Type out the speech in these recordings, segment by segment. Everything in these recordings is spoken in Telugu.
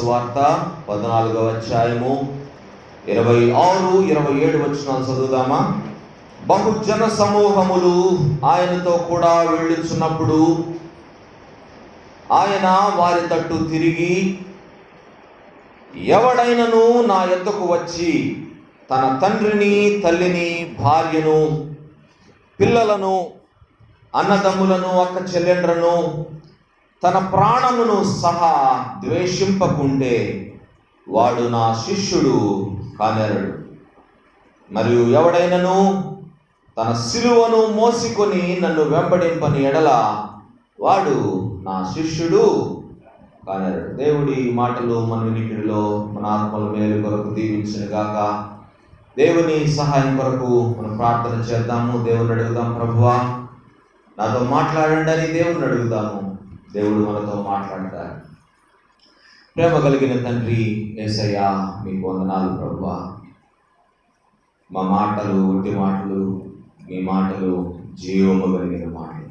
సువార్త 14వ అధ్యాయము 26-27 వచనాలు చదువుదామా? బహుజన సమూహములు ఆయనతో కూడా వెళ్ళుచున్నప్పుడు ఆయన వారి తట్టు తిరిగి, ఎవడైనను నా యొద్దకు వచ్చి తన తండ్రిని, తల్లిని, భార్యను, పిల్లలను, అన్నదమ్ములను, అక్క చెల్లెండ్రను, తన ప్రాణమును సహా ద్వేషింపకుంటే వాడు నా శిష్యుడు కానేరడు. మరియు ఎవడైనను తన సిలువను మోసికొని నన్ను వెంబడింపని ఎడల వాడు నా శిష్యుడు కానేరడు. దేవుడి మాటలు మన వినికిడిలో మన ఆత్మల మేలు కొరకు దీవించును గాక. దేవుని సహాయం కొరకు మనం ప్రార్థన చేద్దాము. దేవుని అడుగుదాం, ప్రభువా నాతో మాట్లాడండి అని దేవుని అడుగుదాము. దేవుడు మనతో మాట్లాడతారు. ప్రేమ కలిగిన తండ్రి యేసయ్యా, మీకు వందనాలు ప్రభువా. మా మాటలు ఒట్టి మాటలు, మీ మాటలు జీవము కలిగిన మాటలు.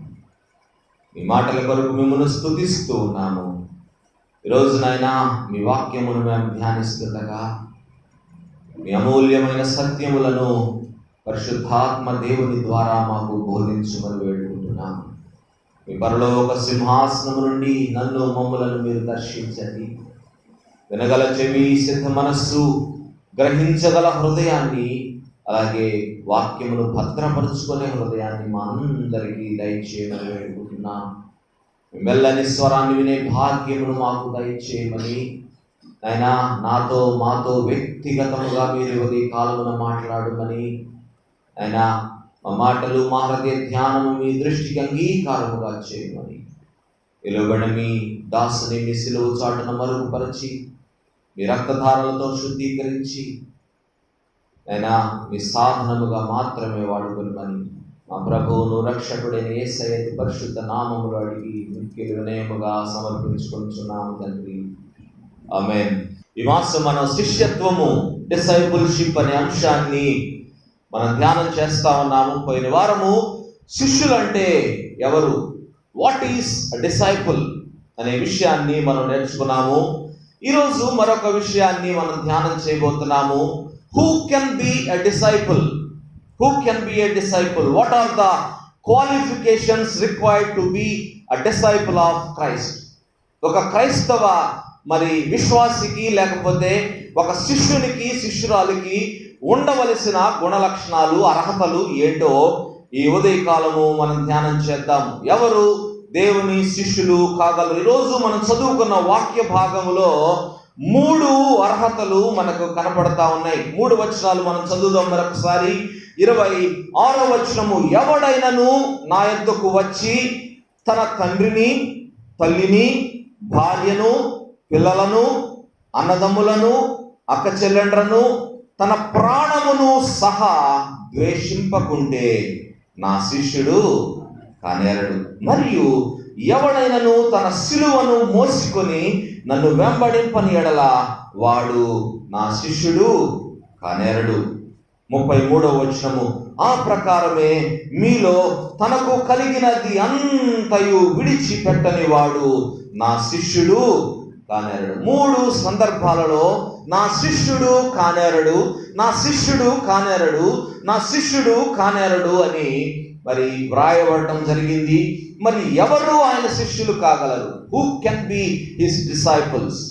మీ మాటల కొరకు మిమ్మల్ని స్తుతిస్తూ ఉన్నాము. ఈరోజు నాయనా మీ వాక్యమును మేము ధ్యానిస్తుండగా మీ అమూల్యమైన సత్యములను పరిశుద్ధాత్మ దేవుని ద్వారా మాకు బోధించమని వేడుకుంటున్నాము. మీ పరలోక సింహాసనము నుండి నన్ను, మమ్ములను మీరు దర్శించండి. వినగల చెవి, సిద్ధ మనస్సు, గ్రహించగల హృదయాన్ని, అలాగే వాక్యమును భద్రపరుచుకునే హృదయాన్ని మా అందరికీ దయచేయమని వేడుకుంటున్నాం. మెల్లని స్వరాన్ని వినే భాగ్యమును మాకు దయచేయమని అయినా మాతో వ్యక్తిగతముగా మీరు ఈ కాలమున మాట్లాడమని అయినా మా మాటలు, మా హృదయ ధ్యానము మీ దృష్టికి అంగీకారముగా చేయమని ఇలువబడిన మీ దాసుని మీ సిలువ చాటున మరుగుపరిచి మీ రక్తధారలతో శుద్ధీకరించి అయినా మీ సాధనముగా మాత్రమే వాడుకుని మా ప్రభువును రక్షకుడైన యేసయ్య పరిశుద్ధ నామములు అడిగి మిక్కిలి వినయముగా సమర్పించుకుంటున్నాము తండ్రి, ఆమేన్. ఈ మాసం మనం శిష్యత్వము, డిసైపుల్షిప్ అనే అంశాన్ని మనం ధ్యానం చేస్తా ఉన్నాము. పోయిన వారము శిష్యులు అంటే ఎవరు, వాట్ ఈస్ డిసైపుల్ అనే విషయాన్ని మనం నేర్చుకున్నాము. ఈరోజు మరొక విషయాన్ని మనం ధ్యానం చేయబోతున్నాము. Who can be a disciple? Who can be a disciple? What are the qualifications required to be a disciple of Christ? ఒక క్రైస్తవ విశ్వాసికి, లేకపోతే ఒక శిష్యునికి, శిష్యురాలికి ఉండవలసిన గుణ లక్షణాలు, అర్హతలు ఏంటో ఈ ఉదయకాలము మనం ధ్యానం చేద్దాం. ఎవరు దేవుని శిష్యులు కాగలరు? ఈరోజు మనం చదువుకున్న వాక్య భాగములో 3 అర్హతలు మనకు కనపడతా ఉన్నాయి. 3 వచనాలు మనం చదువుదాం మరొకసారి. 26వ వచనము, ఎవడైనను నా యొద్దకు వచ్చి తన తండ్రిని, తల్లిని, భార్యను, పిల్లలను, అన్నదమ్ములను, అక్క చెల్లెండ్రను, తన ప్రాణమును సహా ద్వేషింపకుంటే నా శిష్యుడు కానేరడు. మరియు ఎవడైనను తన సిలువను మోసుకొని నన్ను వెంబడింపని ఎడల వాడు నా శిష్యుడు కానేరడు. 33వ వచనము, ఆ ప్రకారమే మీలో తనకు కలిగినది అంతయు విడిచిపెట్టని వాడు నా శిష్యుడు కానేరడు. 3 సందర్భాలలో నా శిష్యుడు కానేరడు, నా శిష్యుడు కానేరడు, నా శిష్యుడు కానేరడు అని వ్రాయబడటం జరిగింది. మరి ఎవరు ఆయన శిష్యులు కాగలరు? Who can be his disciples?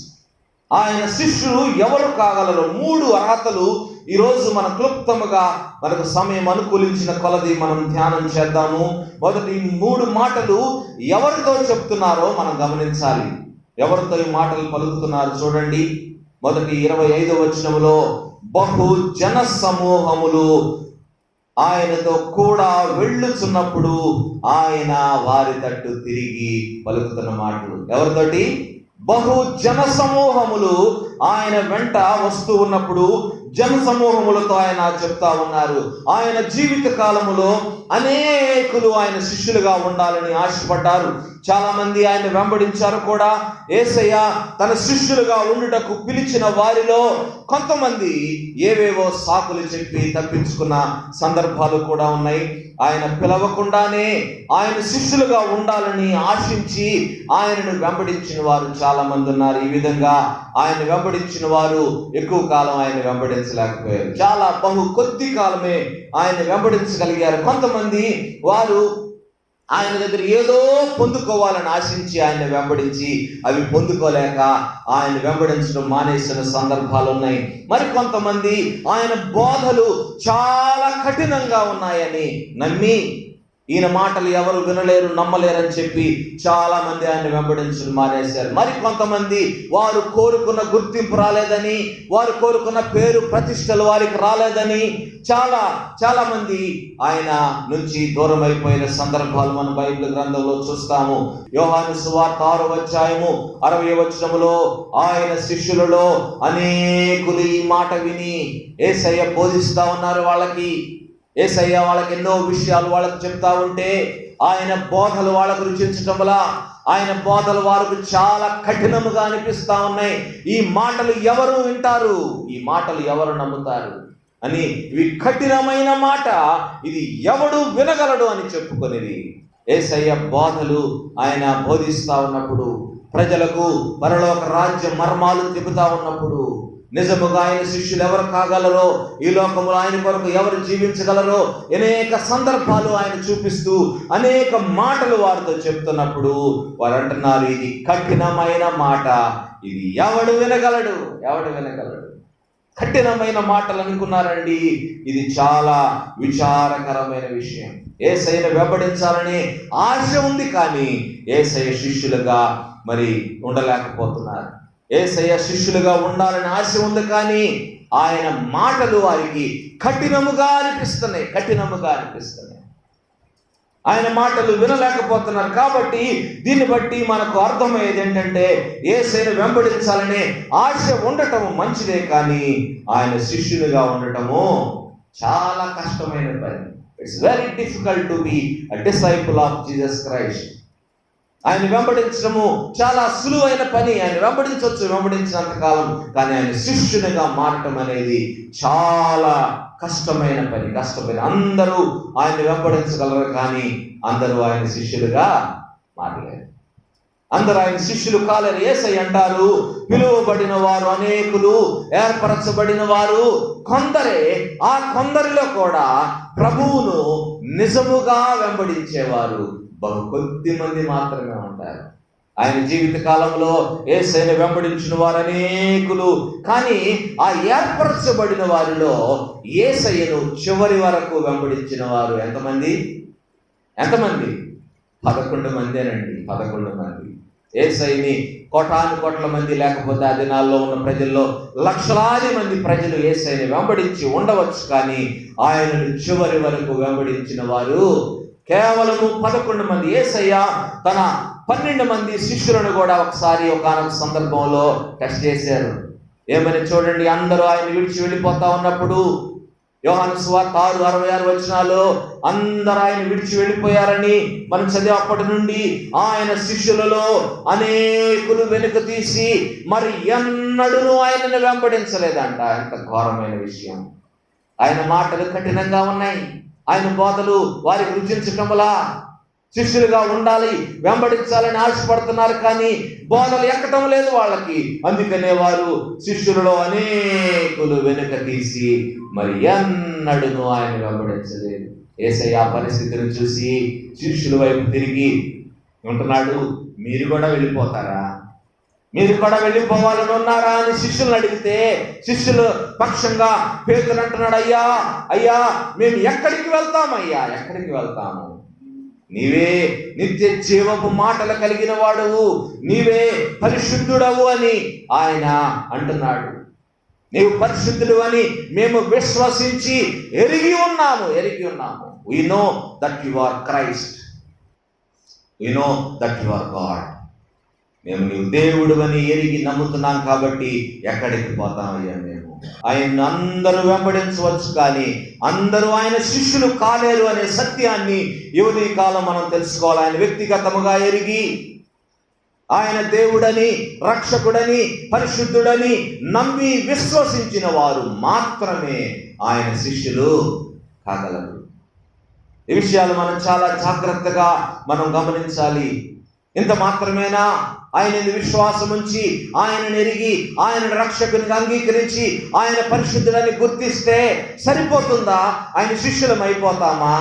ఆయన శిష్యులు ఎవరు కాగలరు? 3 అర్హతలు ఈరోజు మన క్లుప్తముగా మనకు సమయం అనుకూలించిన కొలది మనం ధ్యానం చేద్దాము. మొదటి 3 మాటలు ఎవరితో చెప్తున్నారో మనం గమనించాలి. ఎవరితో ఈ మాటలు పలుకుతున్నారు చూడండి. మొదటి 25వ వచనములో, బహు జన సమూహములు ఆయనతో కూడా వెళ్ళుచున్నప్పుడు ఆయన వారి తట్టు తిరిగి పలుకుతున్న మాటలు. ఎవరితోటి? బహు జన సమూహములు ఆయన వెంట వస్తూ ఉన్నప్పుడు జన సమూహములతో ఆయన చెప్తా ఉన్నారు. ఆయన జీవిత కాలములో అనేకులు ఆయన శిష్యులుగా ఉండాలని ఆశపడ్డారు. చాలా మంది ఆయన వెంబడించారు కూడా. యేసయ్య తన శిష్యులుగా ఉండుటకు పిలిచిన వారిలో కొంతమంది ఏవేవో సాకులు చెప్పి తప్పించుకున్న సందర్భాలు కూడా ఉన్నాయి. ఆయన పిలవకుండానే ఆయన శిష్యులుగా ఉండాలని ఆశించి ఆయనను వెంబడించిన వారు చాలా మంది ఉన్నారు. ఈ విధంగా ఆయన వెంబడించిన వారు ఎక్కువ కాలం ఆయన వెంబడించలేకపోయారు. చాలా కొద్ది కాలమే ఆయన వెంబడించగలిగారు. కొంతమంది వారు ఆయన దగ్గర ఏదో పొందుకోవాలని ఆశించి ఆయన వెంబడించి అవి పొందుకోలేక ఆయన వెంబడించడం మానేసిన సందర్భాలు ఉన్నాయి. మరి కొంతమంది ఆయన బోధలు చాలా కఠినంగా ఉన్నాయని నమ్మి ఈయన మాటలు ఎవరు వినలేరు, నమ్మలేరని చెప్పి చాలా మంది ఆయన వెంబడించడం మానేశారు. మరి కొంతమంది వారు కోరుకున్న గుర్తింపు రాలేదని, వారు కోరుకున్న పేరు ప్రతిష్టలు వారికి రాలేదని చాలా మంది ఆయన నుంచి దూరం అయిపోయిన సందర్భాలు మనం బైబిల్ గ్రంథంలో చూస్తాము. యోహాను సువార్త 6వ అధ్యాయము 60వ వచనములో ఆయన శిష్యులలో అనేకులు ఈ మాట విని యేసయ్య బోధిస్తా ఉన్నారు. యేసయ్య వాళ్ళకి ఎన్నో విషయాలు వాళ్ళకు చెప్తా ఉంటే ఆయన బోధలు వాళ్ళకు రుచించటంలా ఆయన బోధలు వారికి చాలా కఠినముగా అనిపిస్తా ఉన్నాయి. ఈ మాటలు ఎవరు వింటారు, ఈ మాటలు ఎవరు నమ్ముతారు అని, ఇవి కఠినమైన మాట, ఇది ఎవడు వినగలడు అని చెప్పుకొనేది. యేసయ్య బోధలు ఆయన బోధిస్తా ఉన్నప్పుడు, ప్రజలకు పరలోక రాజ్య మర్మాలు చెబుతా ఉన్నప్పుడు, నిజముగా ఆయన శిష్యులు ఎవరు కాగలరో, ఈ లోకములో ఆయన కొరకు ఎవరు జీవించగలరో అనేక సందర్భాలు ఆయన చూపిస్తూ అనేక మాటలు వారితో చెప్తున్నప్పుడు వారు అంటున్నారు, ఇది కఠినమైన మాట, ఇది ఎవడు వినగలడు. కఠినమైన మాటలు అనుకున్నారండి. ఇది చాలా విచారకరమైన విషయం. యేసయ్యను వెంబడించాలని ఆశ ఉంది, కానీ యేసయ్య శిష్యులుగా మరి ఉండలేకపోతున్నారు. యేసయ్య శిష్యులుగా ఉండాలని ఆశ ఉంది, కానీ ఆయన మాటలు వారికి కఠినముగా అనిపిస్తున్నాయి. ఆయన మాటలు వినలేకపోతున్నారు. కాబట్టి దీన్ని బట్టి మనకు అర్థమయ్యేది ఏంటంటే, యేసయ్యను వెంబడించాలనే ఆశ ఉండటం మంచిదే, కానీ ఆయన శిష్యులుగా ఉండటము చాలా కష్టమైన పని. It's very difficult to be a disciple of Jesus Christ. ఆయన వెంబడించడము చాలా సులువైన పని. ఆయన వెంబడించినంత కాలం, కానీ ఆయన శిష్యునిగా మారటం అనేది చాలా కష్టమైన పని. అందరూ ఆయన వెంబడించగలరు, కానీ అందరూ ఆయన శిష్యులుగా మారలేరు. అందరూ ఆయన శిష్యులు కాలేరు. యేసయ్య అంటారు, పిలువబడిన వారు అనేకులు, ఏర్పరచబడిన వారు కొందరే. ఆ కొందరిలో కూడా ప్రభువును నిజముగా వెంబడించేవారు కొద్ది మంది మాత్రమే ఉంటారు. ఆయన జీవిత కాలంలో యేసయ్యను వెంబడించిన వారు అనేకులు, కానీ ఆ ఏర్పరచబడిన వారిలో యేసయ్యను చివరి వరకు వెంబడించిన వారు ఎంతమంది? 11 మందేనండి. 11 మంది. యేసయ్యని కోట్ల మంది, లేకపోతే ఆ దినాల్లో ఉన్న ప్రజల్లో లక్షలాది మంది ప్రజలు యేసయ్యని వెంబడించి ఉండవచ్చు, కానీ ఆయనను చివరి వరకు వెంబడించిన వారు కేవలము 11 మంది. యేసయ్య తన 12 మంది శిష్యులను కూడా ఒకసారి ఒకానొక సందర్భంలో టెస్ట్ చేశారు. ఏమని చూడండి, అందరూ ఆయన విడిచి వెళ్ళిపోతా ఉన్నప్పుడు, యోహాను సువార్త 6:66 వచనాలు, అందరూ ఆయన విడిచి వెళ్ళిపోయారని మనం చదివేప్పటి నుండి ఆయన శిష్యులలో అనేకులు వెనుక తీసి మరి ఎన్నడూ ఆయనను వెంబడించలేదంట. ఎంత ఘోరమైన విషయం. ఆయన మాటలు కఠినంగా ఉన్నాయి. ఆయన బోధలు వారికి రుచించటంలా శిష్యులుగా ఉండాలి, వెంబడించాలని ఆశపడుతున్నారు, కానీ బోధలు ఎక్కటం లేదు వాళ్ళకి. అందుకనే వారు శిష్యులలో అనేకులు వెనుక తీసి మరి ఎన్నడూ ఆయన వెంబడించలేదు. యేసయ్య ఆ పరిస్థితిని చూసి శిష్యుల వైపు తిరిగి ఉంటున్నాడు, మీరు కూడా వెళ్ళిపోతారా? మీరు కూడా వెళ్ళిపోవాలని ఉన్నారా అని శిష్యులను అడిగితే, శిష్యుల పక్షంగా పేతురు అంటున్నాడు, అయ్యా మేము ఎక్కడికి వెళ్తాము? నీవే నిత్య జీవపు మాటలు కలిగిన వాడవు, నీవే పరిశుద్ధుడవు అని ఆయన అంటున్నాడు. నీవు పరిశుద్ధుడు అని మేము విశ్వసించి ఎరిగి ఉన్నాము. We know that you are Christ. We know that you are God. మేము నీవు దేవుడు అని ఎరిగి నమ్ముతున్నాం కాబట్టి ఎక్కడికి పోతామయ్యా మేము. ఆయన అందరూ వెంబడించవచ్చు, కానీ అందరూ ఆయన శిష్యులు కాలేరు అనే సత్యాన్ని యువతి కాలం మనం తెలుసుకోవాలి. ఆయన వ్యక్తిగతముగా ఎరిగి ఆయన దేవుడని, రక్షకుడని, పరిశుద్ధుడని నమ్మి విశ్వసించిన వారు మాత్రమే ఆయన శిష్యులు కాగలరు. ఈ విషయాలు మనం చాలా జాగ్రత్తగా మనం గమనించాలి. ఇంత మాత్రమేనా? ఆయన విశ్వాసం ఉంచి, ఆయనను ఎరిగి, ఆయన రక్షకునిగా అంగీకరించి, ఆయన పరిశుద్ధుడని గుర్తిస్తే సరిపోతుందా? ఆయన శిష్యులం అయిపోతామా?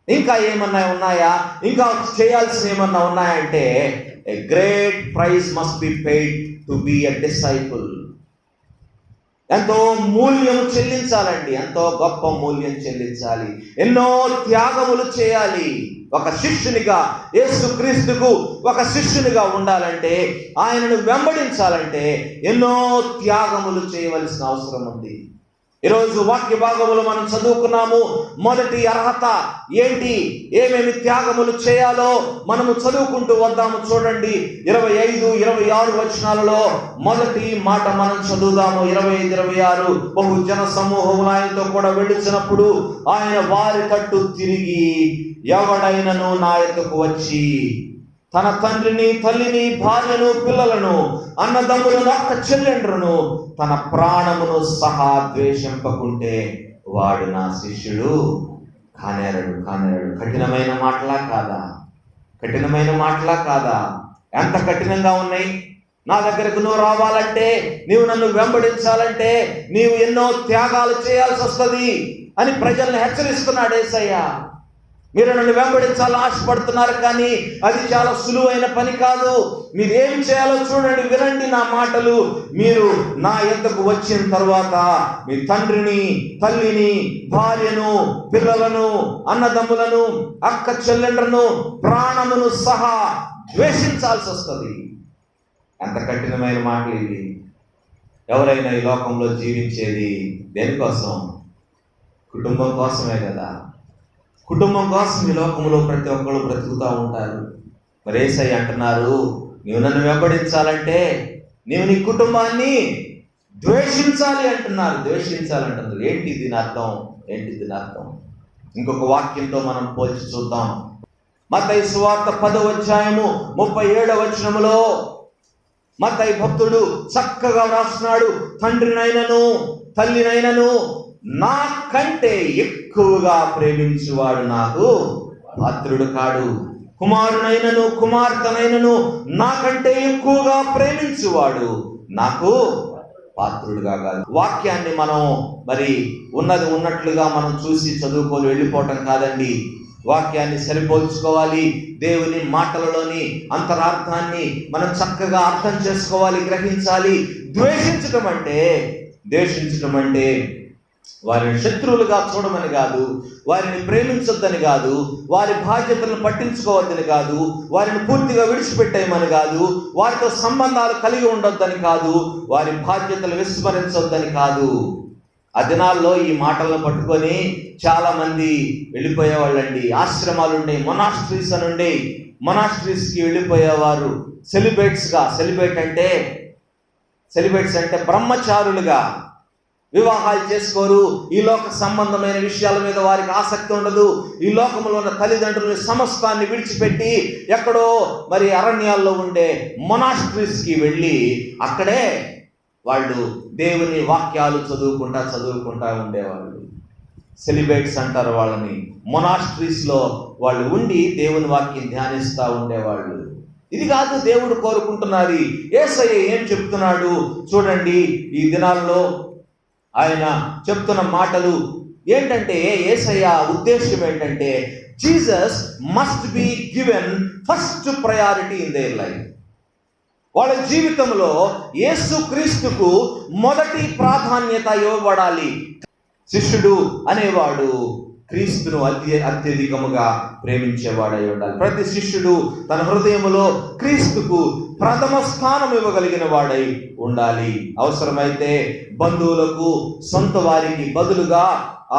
ఇంకా ఏమన్నా ఉన్నాయా? ఇంకా చేయాల్సిన ఏమన్నా ఉన్నాయంటే, a great price must be paid to be a disciple. ఎంతో మూల్యం చెల్లించాలండి, ఎంతో గొప్ప మూల్యం చెల్లించాలి, ఎన్నో త్యాగములు చేయాలి. ఒక శిష్యునిగా, యేసుక్రీస్తుకు ఒక శిష్యునిగా ఉండాలంటే, ఆయనను వెంబడించాలంటే ఎన్నో త్యాగములు చేయవలసిన అవసరం ఉంది. ఈరోజు వాక్య భాగములు మనం చదువుకున్నాము. మొదటి అర్హత ఏంటి? ఏమేమి త్యాగములు చేయాలో మనము చదువుకుంటూ వద్దాము. చూడండి, 25, 26 వచనాలలో మొదటి మాట మనం చదువుదాము. 25, 26. బహు జన సమూహములు ఆయనతో కూడా వెళ్ళుచున్నప్పుడు ఆయన వారి తట్టు తిరిగి, ఎవడైనను నా యొద్దకు వచ్చి తన తండ్రిని, తల్లిని, భార్యను, పిల్లలను, అన్నదమ్ములను, అక్క చెల్లెండ్రును, తన ప్రాణమును సహా ద్వేషింపకుంటే వాడు నా శిష్యుడు కానేరడు. కఠినమైన మాటలా కాదా? కఠినమైన మాటలా కాదా? ఎంత కఠినంగా ఉన్నాయి. నా దగ్గరకు నువ్వు రావాలంటే, నీవు నన్ను వెంబడించాలంటే నీవు ఎన్నో త్యాగాలు చేయాల్సి వస్తుంది అని ప్రజల్ని హెచ్చరిస్తున్నాడు యేసయ్య. మీరు నన్ను వెంబడించాలని ఆశపడుతున్నారు, కానీ అది చాలా సులువైన పని కాదు. మీరు ఏం చేయాలో చూడండి, వినండి నా మాటలు. మీరు నా యొద్దకు వచ్చిన తర్వాత మీ తండ్రిని, తల్లిని, భార్యను, పిల్లలను, అన్నదమ్ములను, అక్క చెల్లెండ్రను, ప్రాణమును సహా ద్వేషించాల్సి వస్తుంది. ఎంత కఠినమైన మాటలు ఇది. ఎవరైనా ఈ లోకంలో జీవించేది దేనికోసం? కుటుంబం కోసమే కదా. కుటుంబం కోసం ఈ లోకంలో ప్రతి ఒక్కరు బ్రతుకుతూ ఉంటారు. మరి యేసయ్య అంటున్నారు, నీవు నన్ను వెంబడించాలంటే నీవు నీ కుటుంబాన్ని ద్వేషించాలి అంటున్నారు. ద్వేషించాలంటున్నారు. ఏంటి దీని అర్థం? ఇంకొక వాక్యంతో మనం పోల్చి చూద్దాం. మత్తయి సువార్త 10వ అధ్యాయము 37వ వచనములో మత్తయి భక్తుడు చక్కగా రాస్తున్నాడు. తండ్రినైనను, తల్లినైనను నాకంటే ఎక్కువగా ప్రేమించువాడు నాకు పాత్రుడు కాడు. కుమారునైనను, కుమార్తెనైనను నాకంటే ఎక్కువగా ప్రేమించువాడు నాకు పాత్రుడుగా కాదు. వాక్యాన్ని మనం మరి ఉన్నది ఉన్నట్లుగా మనం చూసి చదువుకొని వెళ్ళిపోవటం కాదండి. వాక్యాన్ని సరిపోల్చుకోవాలి. దేవుని మాటలలోని అంతరార్థాన్ని మనం చక్కగా అర్థం చేసుకోవాలి, గ్రహించాలి. ద్వేషించటం అంటే వారిని శత్రువులుగా చూడమని కాదు, వారిని ప్రేమించొద్దని కాదు, వారి బాధ్యతలను పట్టించుకోవద్దని కాదు, వారిని పూర్తిగా విడిచిపెట్టేయమని కాదు, వారితో సంబంధాలు కలిగి ఉండొద్దని కాదు, వారి బాధ్యతలు విస్మరించొద్దని కాదు. ఆ దినాల్లో ఈ మాటలను పట్టుకొని చాలా మంది వెళ్ళిపోయేవాళ్ళండి. ఆశ్రమాలు ఉండే, మొనాస్ట్రీస్కి వెళ్ళిపోయేవారు. సెలిబ్రేట్స్ అంటే బ్రహ్మచారులుగా వివాహాలు చేసుకోరు. ఈ లోక సంబంధమైన విషయాల మీద వారికి ఆసక్తి ఉండదు. ఈ లోకంలో ఉన్న తల్లిదండ్రుల సమస్తాన్ని విడిచిపెట్టి ఎక్కడో మరి అరణ్యాల్లో ఉండే మొనాస్ట్రీస్కి వెళ్ళి అక్కడే వాళ్ళు దేవుని వాక్యాలు చదువుకుంటా ఉండేవాళ్ళు. సెలిబ్రేట్స్ అంటారు వాళ్ళని. మొనాస్ట్రీస్లో వాళ్ళు ఉండి దేవుని వాక్యం ధ్యానిస్తూ ఉండేవాళ్ళు. ఇది కాదు దేవుడు కోరుకుంటున్నది. యేసయ్య ఏం చెప్తున్నాడు చూడండి. ఈ దినాల్లో ఆయన చెప్తున్న మాటలు ఏంటంటే, యేసయ్య ఉద్దేశం ఏంటంటే, Jesus must be given first priority in their life. వాళ్ళ జీవితంలో యేసుక్రీస్తుకు మొదటి ప్రాధాన్యత ఇవ్వబడాలి. శిష్యుడు అనేవాడు క్రీస్తును అత్యధికముగా ప్రేమించేవాడై ఉండాలి. ప్రతి శిష్యుడు తన హృదయములో క్రీస్తుకు ప్రథమ స్థానం ఇవ్వగలిగిన వాడై ఉండాలి. అవసరమైతే బంధువులకు, సొంత వారికి బదులుగా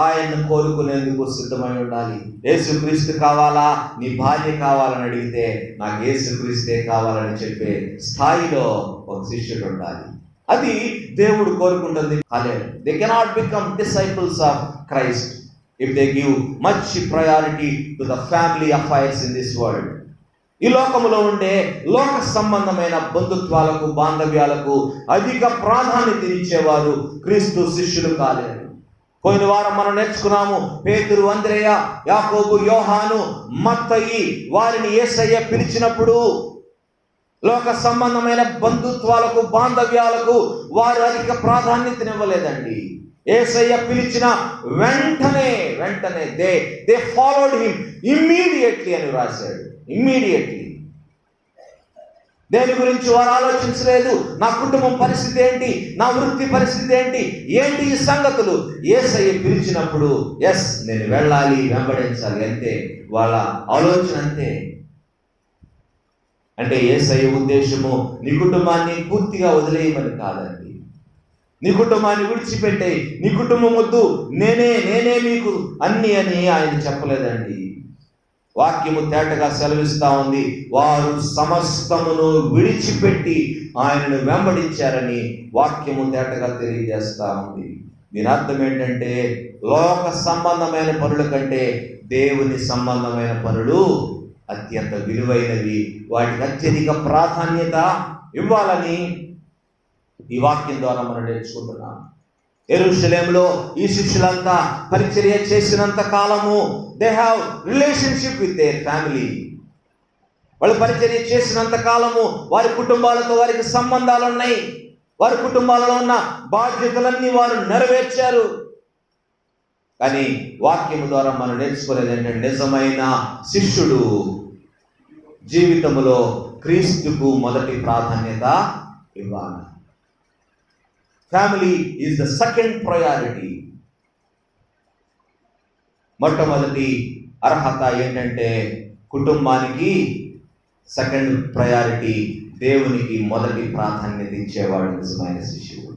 ఆయన్ను కోరుకునేందుకు సిద్ధమై ఉండాలి. యేసుక్రీస్తు కావాలా, నీ భార్య కావాలని అడిగితే నాకు యేసుక్రీస్తే కావాలని చెప్పే స్థాయిలో ఒక శిష్యుడు ఉండాలి. అది దేవుడు కోరుకుంటుంది. They cannot become disciples of Christ if they give much priority to the family affairs in this world. ఈ లోకములో ఉండే లోక సంబంధమైన బంధుత్వాలకు, బాంధవ్యాలకు అధిక ప్రాధాన్యత ఇచ్చేవారు క్రీస్తు శిష్యులు కాలేరు. పోయిన వారం మనం నేర్చుకున్నాము, పేతురు, అంద్రేయ, యాకోబు, యోహాను, మత్తయి వారిని యేసయ్య పిలిచినప్పుడు లోక సంబంధమైన బంధుత్వాలకు, బాంధవ్యాలకు వారు అధిక ప్రాధాన్యతనివ్వలేదండి. యేసయ్య పిలిచిన వెంటనే దే ఫాలోడ్ హిమ్ ఇమ్మీడియట్లీ అని రాశాడు. ఇమ్మీడియట్లీ. దేని గురించి వారు ఆలోచించలేదు. నా కుటుంబం పరిస్థితి ఏంటి, నా వృత్తి పరిస్థితి ఏంటి ఈ సంగతులు. యేసయ్య పిలిచినప్పుడు ఎస్ నేను వెళ్ళాలి, వెంబడించాలి, అంతే వాళ్ళ ఆలోచన. అంతే. అంటే యేసయ్య ఉద్దేశము నీ కుటుంబాన్ని పూర్తిగా వదిలేయమని కాదండి. నీ కుటుంబాన్ని విడిచిపెట్టే, నీ కుటుంబం వద్దు, నేనే మీకు అన్ని అని ఆయన చెప్పలేదండి. వాక్యము తేటగా సెలవిస్తా ఉంది, వారు సమస్తమును విడిచిపెట్టి ఆయనను వెంబడించారని వాక్యము తేటగా తెలియజేస్తా ఉంది. దీని అర్థం ఏంటంటే లోక సంబంధమైన పనుల కంటే దేవుని సంబంధమైన పనులు అత్యంత విలువైనవి, వాటికి అత్యధిక ప్రాధాన్యత ఇవ్వాలని ఈ వాక్యం ద్వారా మనం నేర్చుకుంటున్నాం. యెరూషలేములో ఈ శిష్యులంతా పరిచర్య చేసినంత కాలము they have relationship with their family. వాళ్ళు పరిచర్య చేసినంత కాలము వారి కుటుంబాలతో వారికి సంబంధాలు ఉన్నాయి. వారి కుటుంబాలలో ఉన్న బాధ్యతలన్నీ వారు నెరవేర్చారు. కానీ వాక్యము ద్వారా మనం నేర్చుకునేది ఏంటంటే నిజమైన శిష్యుడు జీవితంలో క్రీస్తుకు మొదటి ప్రాధాన్యత ఇవ్వాలి. Family is the second priority. మొట్టమొదటి అర్హత ఏంటంటే కుటుంబానికి సెకండ్ ప్రయారిటీ, దేవునికి మొదటి ప్రాధాన్యత ఇచ్చేవాడు నిజమైన శిష్యుడు.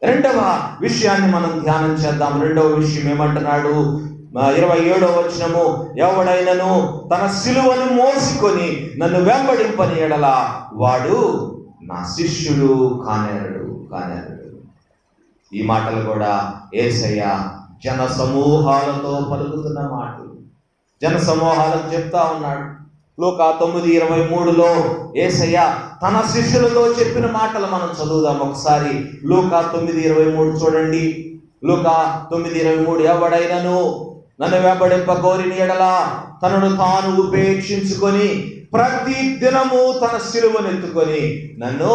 రెండవ విషయాన్ని మనం ధ్యానం చేద్దాం. రెండవ విషయం ఏమంటున్నాడు? 27వ వచనము, ఎవడైనను తన సిలువను మోసుకొని నన్ను వెంబడింపని ఎడల వాడు నా శిష్యుడు కానేరడు. ఈ మాటలు కూడా యేసయ్య జన సమూహాలతో పలుకుతున్న మాటలు. జన సమూహాలకు చెప్తా ఉన్నాడు. లూకా 9:23లో యేసయ్య తన శిష్యులతో చెప్పిన మాటలు మనం చదువుదాం ఒకసారి. లూకా 9:23 చూడండి. లూకా 9:23, ఎవడైనను నన్ను వెంబడింప కోరిన యెడల తనను తాను ఉపేక్షించుకొని ప్రతి దినము తన సిలువను ఎత్తుకొని నన్ను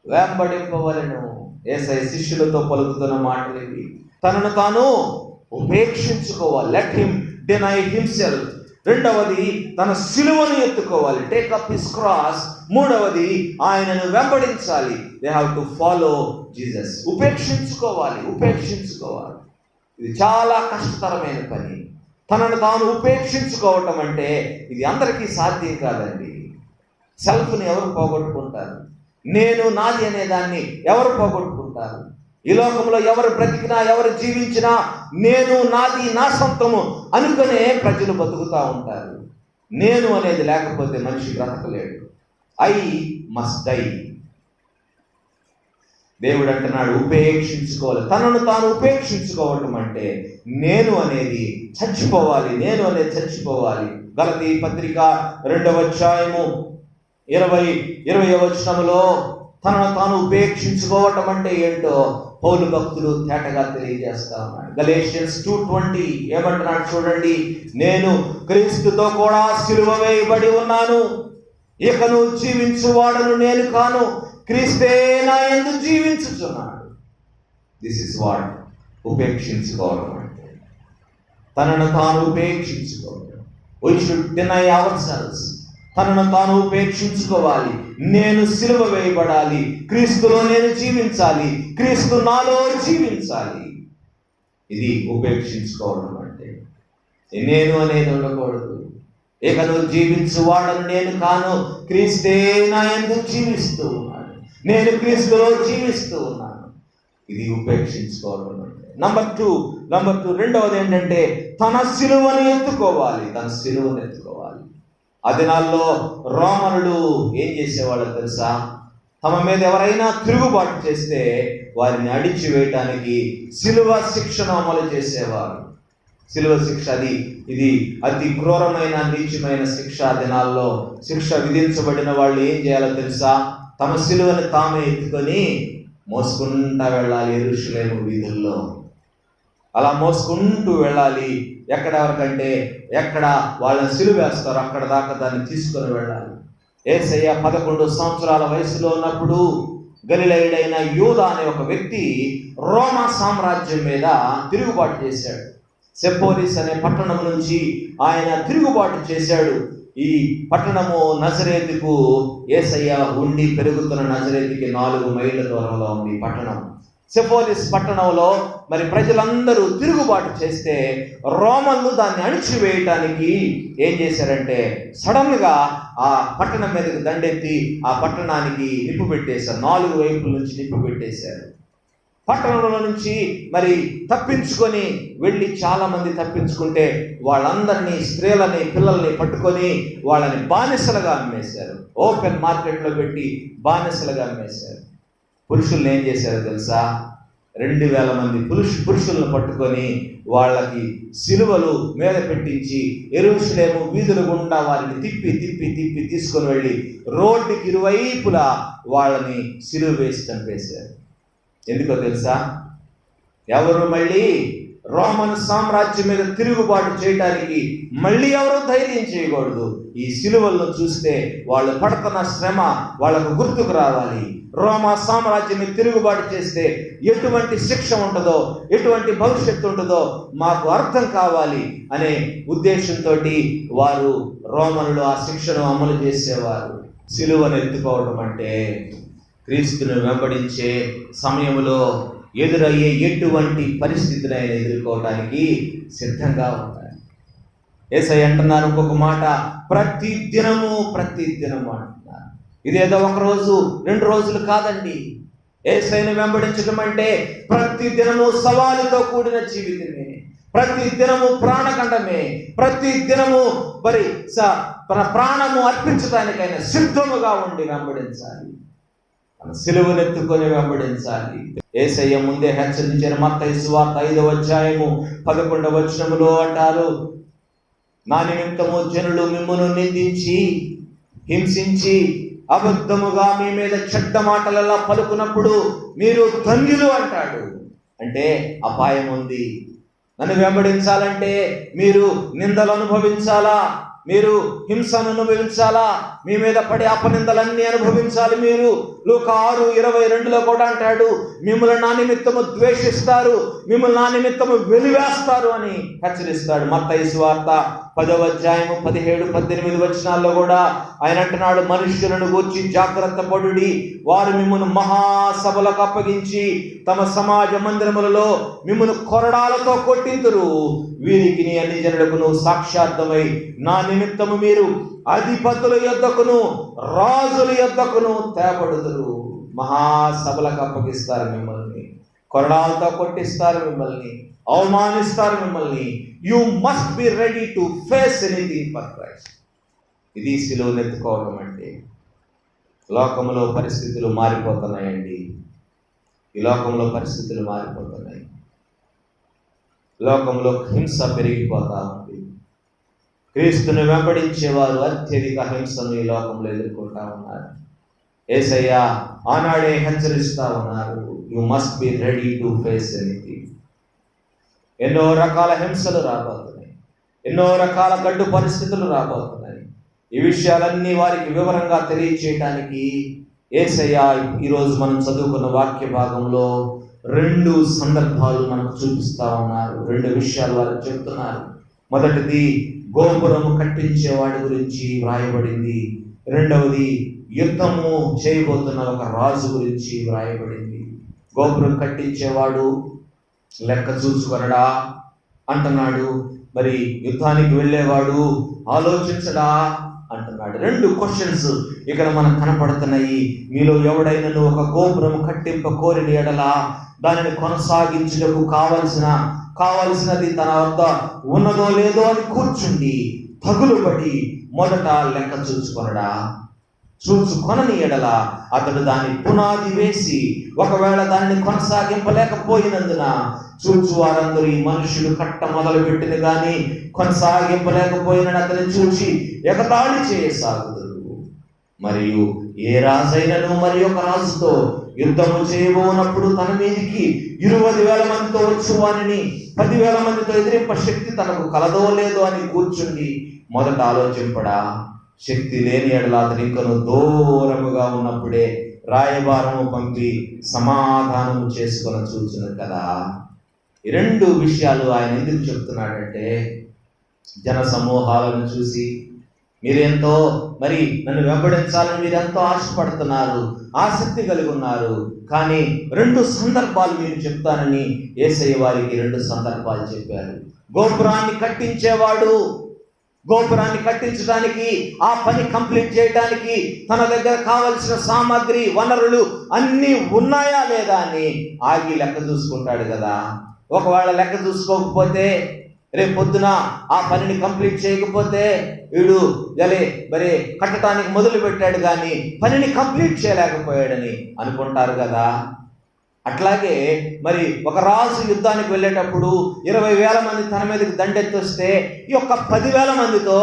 వెంబడింపవలెను. యేసయ్య శిష్యులతో పలుకుతున్న మాటలు ఇవి. తనను తాను ఉపేక్షించుకోవాలి. Let him deny himself. రెండవది తన సిలువను ఎత్తుకోవాలి, టేక్ అప్ హిస్ క్రాస్. మూడవది ఆయనను వెంబడించాలి, they have to follow Jesus. ఉపేక్షించుకోవాలి. ఇది చాలా కష్టతరమైన పని. తనను తాను ఉపేక్షించుకోవటం అంటే ఇది అందరికీ సాధ్యం కాదండి. సెల్ఫ్ని ఎవరు పోగొట్టుకుంటారు? నేను నాది అనే దాన్ని ఎవరు పోగొట్టుకుంటారు? ఈ లోకంలో ఎవరు బ్రతికినా, ఎవరు జీవించినా నేను, నాది, నా సొంతము అనుకునే ప్రజలు బతుకుతూ ఉంటారు. నేను అనేది లేకపోతే మనిషి బ్రతకలేడు. I must die. దేవుడు అంటున్నాడు ఉపేక్షించుకోవాలి. తనను తాను ఉపేక్షించుకోవటం అంటే నేను అనేది చచ్చిపోవాలి. గలతీ పత్రిక 2వ అధ్యాయము 20వ వచనములో తనను తాను ఉపేక్షించుకోవటం అంటే ఏంటో పౌలు భక్తులు తేటగా తెలియజేస్తా ఉన్నాడు. గలేషియన్స్ 2:20 ఏమంటున్నాడు చూడండి. నేను క్రీస్తుతో కూడా సిలువ వేయబడి ఉన్నాను, ఇకను జీవించువాడను నేను కాను, క్రీస్తే నా యందు జీవించుచున్నాడు. దిస్ ఇస్ వాట్ ఉపేక్షించుకోవడం అంటే. తనను తాను ఉపేక్షించుకోవడం. We should deny ourselves. తనను తాను ఉపేక్షించుకోవాలి. నేను సిలువ వేయబడాలి, క్రీస్తులో నేను జీవించాలి, క్రీస్తు నాలో జీవించాలి. ఇది ఉపేక్షించుకోవడం అంటే. నేను అనేది ఉండకూడదు. ఇక నువ్వు జీవించు వాడను నేను కాను, క్రీస్తే నా యందు జీవిస్తూ ఉన్నాడు, నేను క్రీస్తులో జీవిస్తూ ఉన్నాను. ఇది ఉపేక్షించుకోవడం అంటే. నంబర్ టూ, రెండవది ఏంటంటే తన సిలువను ఎత్తుకోవాలి. ఆ దినాల్లో రోమనులు ఏం చేసేవాళ్ళో తెలుసా? తమ మీద ఎవరైనా తిరుగుబాటు చేస్తే వారిని అడిచివేయటానికి సిలువ శిక్షను అమలు చేసేవారు. సిలువ శిక్ష ఇది అతి క్రూరమైన నీచమైన శిక్ష. దినాల్లో శిక్ష విధించబడిన వాళ్ళు ఏం చేయాలో తెలుసా? తమ సిలువను తామే ఎత్తుకొని మోసుకుంటూ వెళ్ళాలి యెరూషలేము వీధుల్లో. అలా మోసుకుంటూ వెళ్ళాలి. ఎక్కడెవరికంటే ఎక్కడ వాళ్ళని సిలువేస్తారో అక్కడ దాకా దాన్ని తీసుకొని వెళ్ళాలి. యేసయ్య 11 సంవత్సరాల వయసులో ఉన్నప్పుడు గలిలయుడైన యూదా అనే ఒక వ్యక్తి రోమా సామ్రాజ్యం మీద తిరుగుబాటు చేశాడు. సెపోలిస్ అనే పట్టణం నుంచి ఆయన తిరుగుబాటు చేశాడు. ఈ పట్టణము నజరేతుకు, యేసయ్య ఉండి పెరుగుతున్న నజరేతుకి 4 మైళ్ళ దూరంలో ఉంది పట్టణం. సెపోలిస్ పట్టణంలో మరి ప్రజలందరూ తిరుగుబాటు చేస్తే రోమన్లు దాన్ని అణిచివేయటానికి ఏం చేశారంటే సడన్గా ఆ పట్టణం మీదకి దండెత్తి ఆ పట్టణానికి నిప్పు పెట్టేశారు. 4 వైపుల నుంచి నిప్పు పెట్టేశారు. పట్టణంలో నుంచి మరి తప్పించుకొని వెళ్ళి చాలా మంది తప్పించుకుంటే వాళ్ళందరినీ, స్త్రీలని, పిల్లల్ని పట్టుకొని వాళ్ళని బానిసలుగా అమ్మేశారు. ఓపెన్ మార్కెట్లో పెట్టి బానిసలుగా అమ్మేశారు. పురుషుల్ని ఏం చేశారో తెలుసా? 2000 మంది పురుషులను పట్టుకొని వాళ్ళకి సిలువలు మీద పెట్టించి యెరూషలేము వీధుల గుండా వారిని తిప్పి తీసుకొని వెళ్ళి రోడ్డుకి ఇరువైపులా వాళ్ళని సిలువ వేసి చంపేశారు. ఎందుకో తెలుసా? ఎవరు మళ్ళీ రోమన్ సామ్రాజ్యం మీద తిరుగుబాటు చేయడానికి మళ్ళీ ఎవరు ధైర్యం చేయకూడదు. ఈ సిలువలను చూస్తే వాళ్ళు పడుతున్న శ్రమ వాళ్ళకు గుర్తుకు రావాలి. రోమా సామ్రాజ్యం మీద తిరుగుబాటు చేస్తే ఎటువంటి శిక్ష ఉంటుందో, ఎటువంటి భవిష్యత్తు ఉంటుందో మాకు అర్థం కావాలి అనే ఉద్దేశంతో వారు రోమనులు ఆ శిక్షను అమలు చేసేవారు. సిలువను ఎత్తుకోవడం అంటే క్రీస్తును వెంబడించే సమయంలో ఎదురయ్యే ఎటువంటి పరిస్థితినైనా ఎదుర్కోవడానికి సిద్ధంగా ఉంటారు. యేసయ్య అంటున్నారు ఇంకొక మాట, ప్రతి దినము అంటున్నారు. ఇదేదో 1 రోజు 2 రోజులు కాదండి. యేసయ్యను వెంబడించడం అంటే ప్రతి దినము సవాలుతో కూడిన జీవితమే, ప్రతి దినము ప్రాణగండమే, ప్రతి దినము మరి ప్రాణము అర్పించడానికైనా సిద్ధముగా ఉండి వెంబడించాలి. సిలువనెత్తుకొని వెంబడించాలి. యేసయ్య ముందే హెచ్చరించిన మత్తయి సువార్త 5వ అధ్యాయము 11వ వచనములో అంటారు, నా నిమిత్తము జనులు మిమ్మును నిందించి హింసించి అబద్ధముగా మీ మీద చెడ్డ మాటలలా పలుకున్నప్పుడు మీరు ధన్యులు అంటాడు. అంటే అపాయం ఉంది. నన్ను వెంబడించాలంటే మీరు నిందలు అనుభవించాలా, మీరు హింసను అనుభవించాలా, మీ మీద పడే అపనిందలన్నీ అనుభవించాలి. మీరు లూకా 6:22లో కూడా అంటాడు, మిమ్మల్ని నా నిమిత్తము ద్వేషిస్తారు, మిమ్మల్ని నా నిమిత్తము వెలివేస్తారు అని హెచ్చరిస్తాడు. మత్తయి సువార్త 10వ అధ్యాయము 17-18 వచనాల్లో కూడా ఆయన అంటున్నాడు, మనుష్యులను గూర్చి జాగ్రత్త పడుడి, వారు మిమ్మల్ని మహాసభలకు అప్పగించి తమ సమాజ మందిరములలో మిమ్మల్ని కొరడాలతో కొట్టింతురు. వీరికి నీ అన్ని జనులకును సాక్షార్థమై నా నిమిత్తము మీరు అధిపతుల యొద్దకును రాజుల యొద్దకును తేబడుదురు. మహాసభలకు అప్పగిస్తారు మిమ్మల్ని, కొరడాలతో కొట్టిస్తారు మిమ్మల్ని, అవమానిస్తారు మిమ్మల్ని. You must be ready to face anything for Christ. ఇది సిలువను ఎత్తుకోవడం అంటే. లోకంలో పరిస్థితులు మారిపోతున్నాయండి. ఈ లోకంలో పరిస్థితులు మారిపోతున్నాయి. లోకంలో హింస పెరిగిపోతా ఉంది. క్రీస్తుని వెంబడించేవారు అత్యధిక హింసను ఈ లోకంలో ఎదుర్కొంటా ఉన్నారు. యేసయ్య ఆనాడే హెచ్చరిస్తా ఉన్నారు, you must be ready to face anything. ఎన్నో రకాల హింసలు రాబోతున్నాయి, ఎన్నో రకాల గడ్డు పరిస్థితులు రాబోతున్నాయి. ఈ విషయాలన్నీ వారికి వివరంగా తెలియచేయడానికి యేసయ్య ఈరోజు మనం చదువుకున్న వాక్య భాగంలో 2 సందర్భాలు మనకు చూపిస్తా ఉన్నారు. 2 విషయాలు వారు చెప్తున్నారు. మొదటిది గోపురము కట్టించేవాడి గురించి వ్రాయబడింది. రెండవది యుద్ధము చేయబోతున్న ఒక రాజు గురించి వ్రాయబడింది. గోపురం కట్టించేవాడు లెక్క చూసుకొనడా అంటున్నాడు. మరి యుద్ధానికి వెళ్ళేవాడు ఆలోచించడా అంటున్నాడు. 2 క్వశ్చన్స్ ఇక్కడ మనకు కనపడుతున్నాయి. మీలో ఎవడైనా ఒక గోపురం కట్టింప కోరిన ఎడల దానిని కొనసాగించుటకు కావలసినది తన వద్ద ఉన్నదో లేదో అని కూర్చుండి తగులుబడి మొదట లెక్క చూచుకొనని ఎడల అతడు దాన్ని పునాది వేసి ఒకవేళ దాన్ని కొనసాగింపలేకపోయినందున చూచు వారందరూ ఈ మనుషులు కట్ట మొదలు పెట్టిన కానీ కొనసాగింపలేకపోయిన అతని చూచి ఎగతాళి చేయసాగుదురు. మరియు ఏ రాజైనను మరి ఒక రాజుతో యుద్ధము చేయబోనప్పుడు తన మీదికి 20,000 మందితో వచ్చు వారిని 10,000 మందితో ఎదిరింప శక్తి తనకు కలదో లేదో అని కూర్చుండి మొదట ఆలోచింపడా? శక్తి లేని ఎడల అతని ఇంకను దూరముగా ఉన్నప్పుడే రాయబారము పంపి సమాధానము చేసుకొని చూచును కదా. ఈ 2 విషయాలు ఆయన ఎందుకు చెప్తున్నాడంటే, జన సమూహాలను చూసి మీరెంతో మరి నన్ను వెంబడించాలని మీరెంతో ఆశపడుతున్నారు, ఆసక్తి కలిగి ఉన్నారు. కానీ 2 సందర్భాలు మీరు చెప్తానని యేసయ్య వారికి 2 సందర్భాలు చెప్పారు. గోపురాన్ని కట్టించడానికి, ఆ పని కంప్లీట్ చేయడానికి తన దగ్గర కావలసిన సామాగ్రి, వనరులు అన్నీ ఉన్నాయా లేదా అని ఆగి లెక్క చూసుకుంటాడు కదా. ఒకవేళ లెక్క చూసుకోకపోతే రేపు పొద్దున ఆ పనిని కంప్లీట్ చేయకపోతే వీడు మరి కట్టడానికి మొదలు పెట్టాడు కానీ పనిని కంప్లీట్ చేయలేకపోయాడని అనుకుంటారు కదా. అట్లాగే మరి ఒక రాజు యుద్ధానికి వెళ్ళేటప్పుడు 20,000 మంది తన మీదకి దండెత్తొస్తే ఈ యొక్క 10,000 మందితో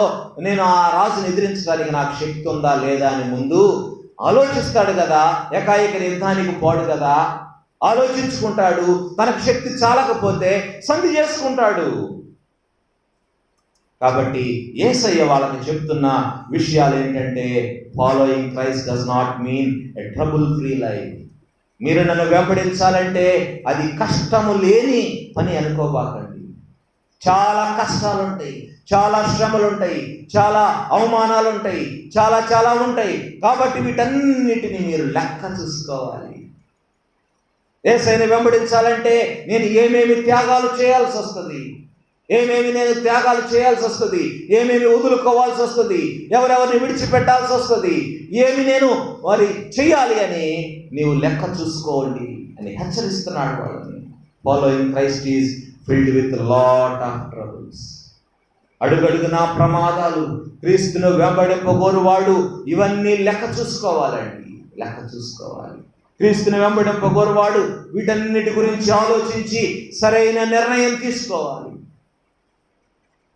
నేను ఆ రాజుని ఎదిరించడానికి నాకు శక్తి ఉందా లేదా అని ముందు ఆలోచిస్తాడు కదా. ఏకాఏకని యుద్ధానికి పోడు కదా, ఆలోచించుకుంటాడు. తనకు శక్తి చాలకపోతే సంధి చేసుకుంటాడు. కాబట్టి యేసయ్య వాళ్ళకి చెప్తున్న విషయాలు ఏంటంటే, following Christ does not mean a trouble free life. మీరు నన్ను వెంబడించాలంటే అది కష్టము లేని పని అనుకోబాకండి. చాలా కష్టాలు ఉంటాయి, చాలా శ్రమలు ఉంటాయి, చాలా అవమానాలు ఉంటాయి, చాలా ఉంటాయి. కాబట్టి వీటన్నిటిని మీరు లెక్క చూసుకోవాలి. యేసయ్యని వెంబడించాలంటే నేను ఏమేమి త్యాగాలు చేయాల్సి వస్తుంది, ఏమేమి వదులుకోవాల్సి వస్తుంది, ఎవరెవరిని విడిచిపెట్టాల్సి వస్తుంది, ఏమి నేను మరి చెయ్యాలి అని నీవు లెక్క చూసుకోండి అని హెచ్చరిస్తున్నాడు వాళ్ళని. Following Christ is filled with lot of troubles. అడుగడుగునా ప్రమాదాలు. క్రీస్తును వెంబడింపగోరువాడు ఇవన్నీ లెక్క చూసుకోవాలండి, లెక్క చూసుకోవాలి. క్రీస్తుని వెంబడింపగోరువాడు వీటన్నిటి గురించి ఆలోచించి సరైన నిర్ణయం తీసుకోవాలి.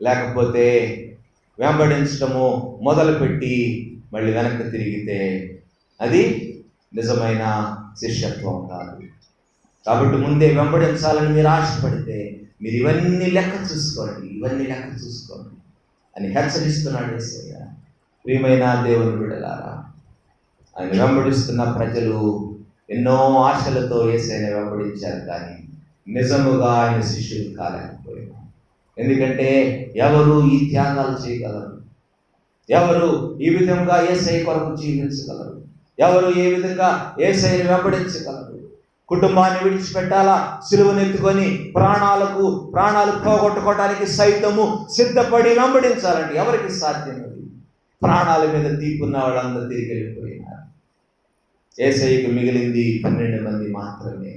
లేకపోతే వెంబడించడము మొదలుపెట్టి మళ్ళీ వెనక్కి తిరిగితే అది నిజమైన శిష్యత్వం కాదు. కాబట్టి ముందే వెంబడించాలని మీరు ఆశపడితే మీరు ఇవన్నీ లెక్క చూసుకోండి అని హెచ్చరిస్తున్నాడు యేసయ్య. ప్రియమైన దేవుని బిడ్డలారా, ఆయన వెంబడిస్తున్న ప్రజలు ఎన్నో ఆశలతో యేసయ్యని వెంబడించారు, కానీ నిజముగా ఆయన శిష్యులు కాలేకపోయారు. ఎందుకంటే ఎవరు ఈ త్యాగాలు చేయగలరు? ఎవరు ఈ విధంగా యేసయ్య కొరకు జీవించగలరు? ఎవరు ఏ విధంగా యేసయ్యని వెంబడించగలరు? కుటుంబాన్ని విడిచిపెట్టాలా, సిలువనెత్తుకొని ప్రాణాలు పోగొట్టుకోవడానికి సైతము సిద్ధపడి వెంబడించాలండి. ఎవరికి సాధ్యం? అది ప్రాణాల మీద తీపున్న వాళ్ళందరూ తిరిగి వెళ్ళిపోయినారు. యేసయ్యకు మిగిలింది 12 మంది మాత్రమే.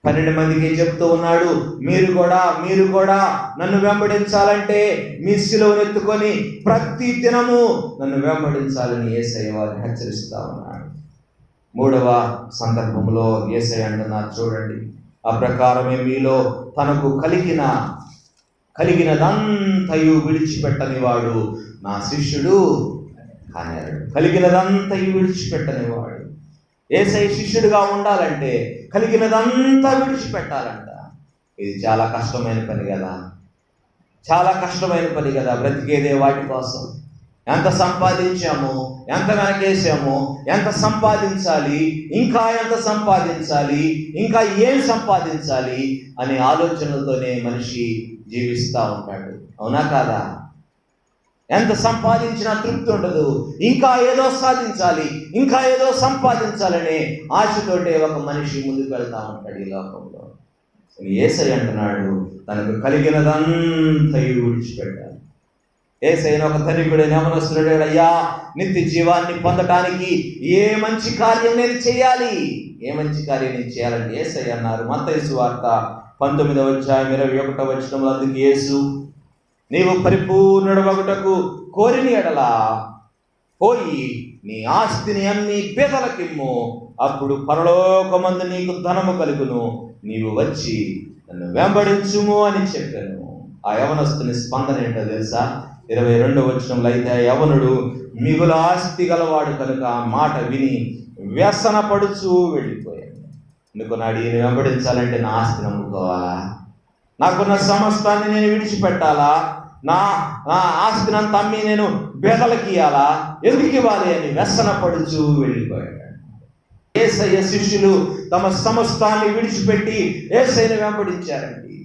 12 మందికి చెప్తూ ఉన్నాడు, మీరు కూడా నన్ను వెంబడించాలంటే మీ సిలువనెత్తుకొని ప్రతి దినము నన్ను వెంబడించాలని యేసయ్య వారిని హెచ్చరిస్తా ఉన్నాడు. 3వ సందర్భంలో యేసయ్య అంటున్నారు, చూడండి, ఆ ప్రకారమే మీలో తనకు కలిగినదంతయు విడిచిపెట్టని వాడు నా శిష్యుడు కానేరడు. కలిగినదంతయు విడిచిపెట్టని వాడు. యేసయ్య శిష్యుడిగా ఉండాలంటే కలిగినదంతా విడిచిపెట్టాలంట. ఇది చాలా కష్టమైన పని కదా. బ్రతికేదే వాటి కోసం. ఎంత సంపాదించాము, ఎంత వెనకేసాము, ఎంత సంపాదించాలి, ఇంకా ఎంత సంపాదించాలి, ఇంకా ఏం సంపాదించాలి అనే ఆలోచనలతోనే మనిషి జీవిస్తూ ఉంటాడు. అవునా కాదా? ఎంత సంపాదించినా తృప్తి ఉండదు. ఇంకా ఏదో సాధించాలి, ఇంకా ఏదో సంపాదించాలనే ఆశతోటే ఒక మనిషి ముందుకు వెళ్తా ఉంటాడు ఈ లోకంలో. యేసయ్య అంటున్నాడు తనకు కలిగినదంతయు విడిచిపెట్టాలి. యేసయ్యను ఒక ధనికుడైన యవనస్తుడు, అయ్యా నిత్య జీవాన్ని పొందటానికి ఏ మంచి కార్యం నేను చేయాలి, ఏ మంచి కార్యం నేను చేయాలంటే యేసయ్య అన్నారు. మత్తయి సువార్త 19:21 అందుకు యేసు, నీవు పరిపూర్ణుడవగుటకు కోరిన ఎడల పోయి నీ ఆస్తిని అమ్మి పేదలకిమ్ము, అప్పుడు పరలోకమందు నీకు ధనము కలుగును, నీవు వచ్చి నన్ను వెంబడించుము అని చెప్పాను. ఆ యవనస్తుని స్పందన ఏంటో తెలుసా? 22వ వచనంలో అయితే ఆ యవనుడు మిగుల ఆస్తి గలవాడు కనుక ఆ మాట విని వ్యసన పడుచు వెళ్ళిపోయాడు. అనుకున్నాడు, ఈయన వెంబడించాలంటే నా ఆస్తిని అమ్ముకోవాలా, నాకున్న సమస్తాన్ని నేను విడిచిపెట్టాలా, నా ఆస్తిని అంతా అమ్మి నేను బేదలకి ఇవ్వాలా, ఎందుకు ఇవ్వాలి అని వ్యసన పడుచు వెళ్ళిపోయాడు. యేసయ్య శిష్యులు తమ సమస్తాన్ని విడిచిపెట్టి యేసయ్యను వెంబడించారండి.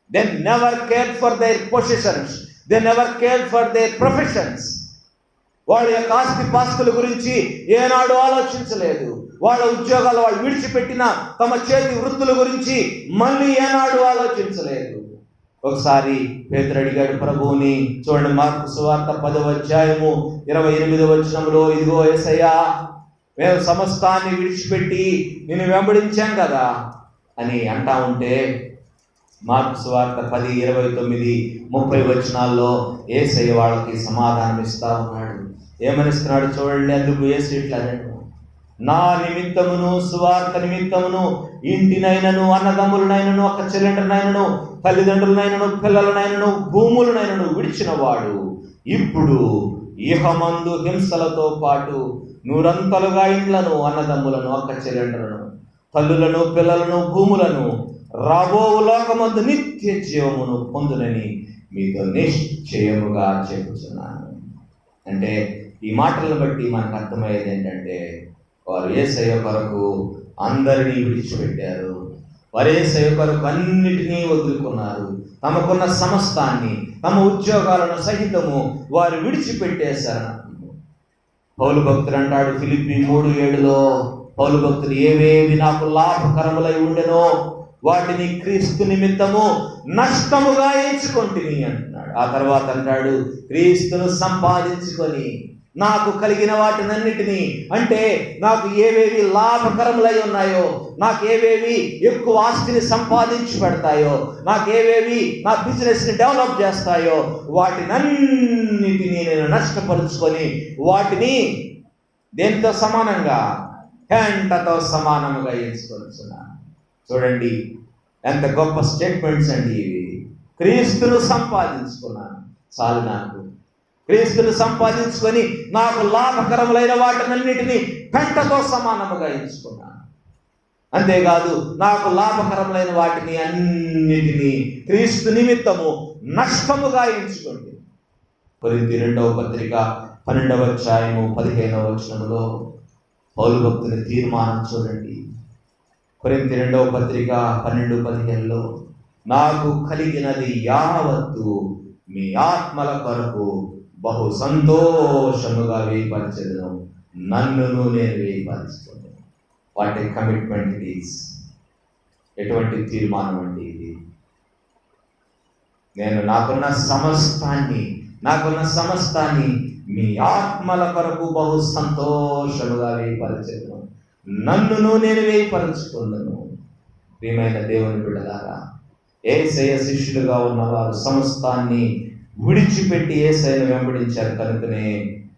They never care for their positions, they never care for their professions. వాళ్ళ యొక్క ఆస్తిపాస్తుల గురించి ఏనాడు ఆలోచించలేదు. వాళ్ళ ఉద్యోగాలు వాళ్ళు విడిచిపెట్టిన తమ చేతి వృత్తుల గురించి మళ్ళీ ఏనాడు ఆలోచించలేదు. ఒకసారి పేతురు అడిగాడు ప్రభువుని, చూడండి మార్కు సువార్త 10:28 ఇదిగో యేసయ్యా, మేము సమస్తాన్ని విడిచిపెట్టి నిన్ను వెంబడించాం కదా అని అంటా ఉంటే, మార్కు సువార్త 10:29-30 యేసయ్య వాళ్ళకి సమాధానం ఇస్తా ఉన్నాడు. ఏమనిస్తున్నాడు చూడండి. అందుకు యేసు ఇట్లా అన్నాడు, నా నిమిత్తమును సువార్త నిమిత్తమును ఇంటినైనను అన్నదమ్ములనైనను అక్క చెల్లెండ్రనైనను తల్లిదండ్రులనైనను పిల్లలనైనను భూములనైనను విడిచిన వాడు ఇప్పుడు ఇహమందు హింసలతో పాటు నూరంతలుగా ఇండ్లను అన్నదమ్ములను అక్క చెల్లెండ్రలను తల్లులను పిల్లలను భూములను రాబో లోకమందు నిత్య జీవమును పొందునని మీతో నిశ్చయముగా చెబుతున్నాను. అంటే ఈ మాటలను బట్టి మనకు అర్థమయ్యేది ఏంటంటే, వారు యేసయ్య కొరకు అందరినీ విడిచిపెట్టారు. వారు యేసయ్య కొరకు అన్నిటినీ వదులుకున్నారు. తమకున్న సమస్తాన్ని, తమ ఉద్యోగాలను సహితము వారు విడిచిపెట్టేశారు. పౌలు భక్తుడు అంటాడు ఫిలిప్పీ 3:7 పౌలు భక్తుడు, ఏవేవి నాకు లాభకరములై ఉండెనో వాటిని క్రీస్తు నిమిత్తము నష్టముగా ఎంచుకొంటిని అంటున్నాడు. ఆ తర్వాత అంటాడు, క్రీస్తును సంపాదించుకొని నాకు కలిగిన వాటినన్నిటినీ, అంటే నాకు ఏవేవి లాభకరములై ఉన్నాయో, నాకు ఏవేవి ఎక్కువ ఆస్తిని సంపాదించి పెడతాయో, నాకు ఏవేవి నా బిజినెస్ని డెవలప్ చేస్తాయో వాటినన్నిటినీ నేను నష్టపరుచుకొని వాటిని దేంతో సమానంగా, పెంటతో సమానముగా ఎంచుకొనుచున్నాను. చూడండి ఎంత గొప్ప స్టేట్మెంట్స్ అండి ఇవి. క్రీస్తును సంపాదించుకున్నాను చాలు, నాకు క్రీస్తును సంపాదించుకొని నాకు లాభకరములైన వాటినన్నిటినీ పెంటతో సమానముగా ఎంచుకున్నాను. అంతేకాదు నాకు లాభకరములైన వాటిని అన్నిటినీ క్రీస్తు నిమిత్తము నష్టముగా ఎంచుకోండి. కొరింథీ 2వ పత్రిక 12:15 పౌలు భక్తుని తీర్మానం చూడండి. కొరింథీ 2వ పత్రిక 12:15 నాకు కలిగినది యావత్తు మీ ఆత్మల కొరకు బహు సంతోషముగా వేయపరచెదను, నన్నును నేను వేయపరచుకున్నాను. What a commitment it is. ఎటువంటి తీర్మానం అండి ఇది. నేను నాకున్న సమస్తాన్ని మీ ఆత్మల కొరకు బహు సంతోషముగా వేయపరచెదను, నన్నును నేను వేయపరచుకున్నాను. ప్రియమైన దేవుని బిడ్డలారా, యేసయ్య శిష్యులుగా ఉన్నవారు సమస్తాన్ని విడిచిపెట్టి యేసయ్యను వెంబడించారు కనుకనే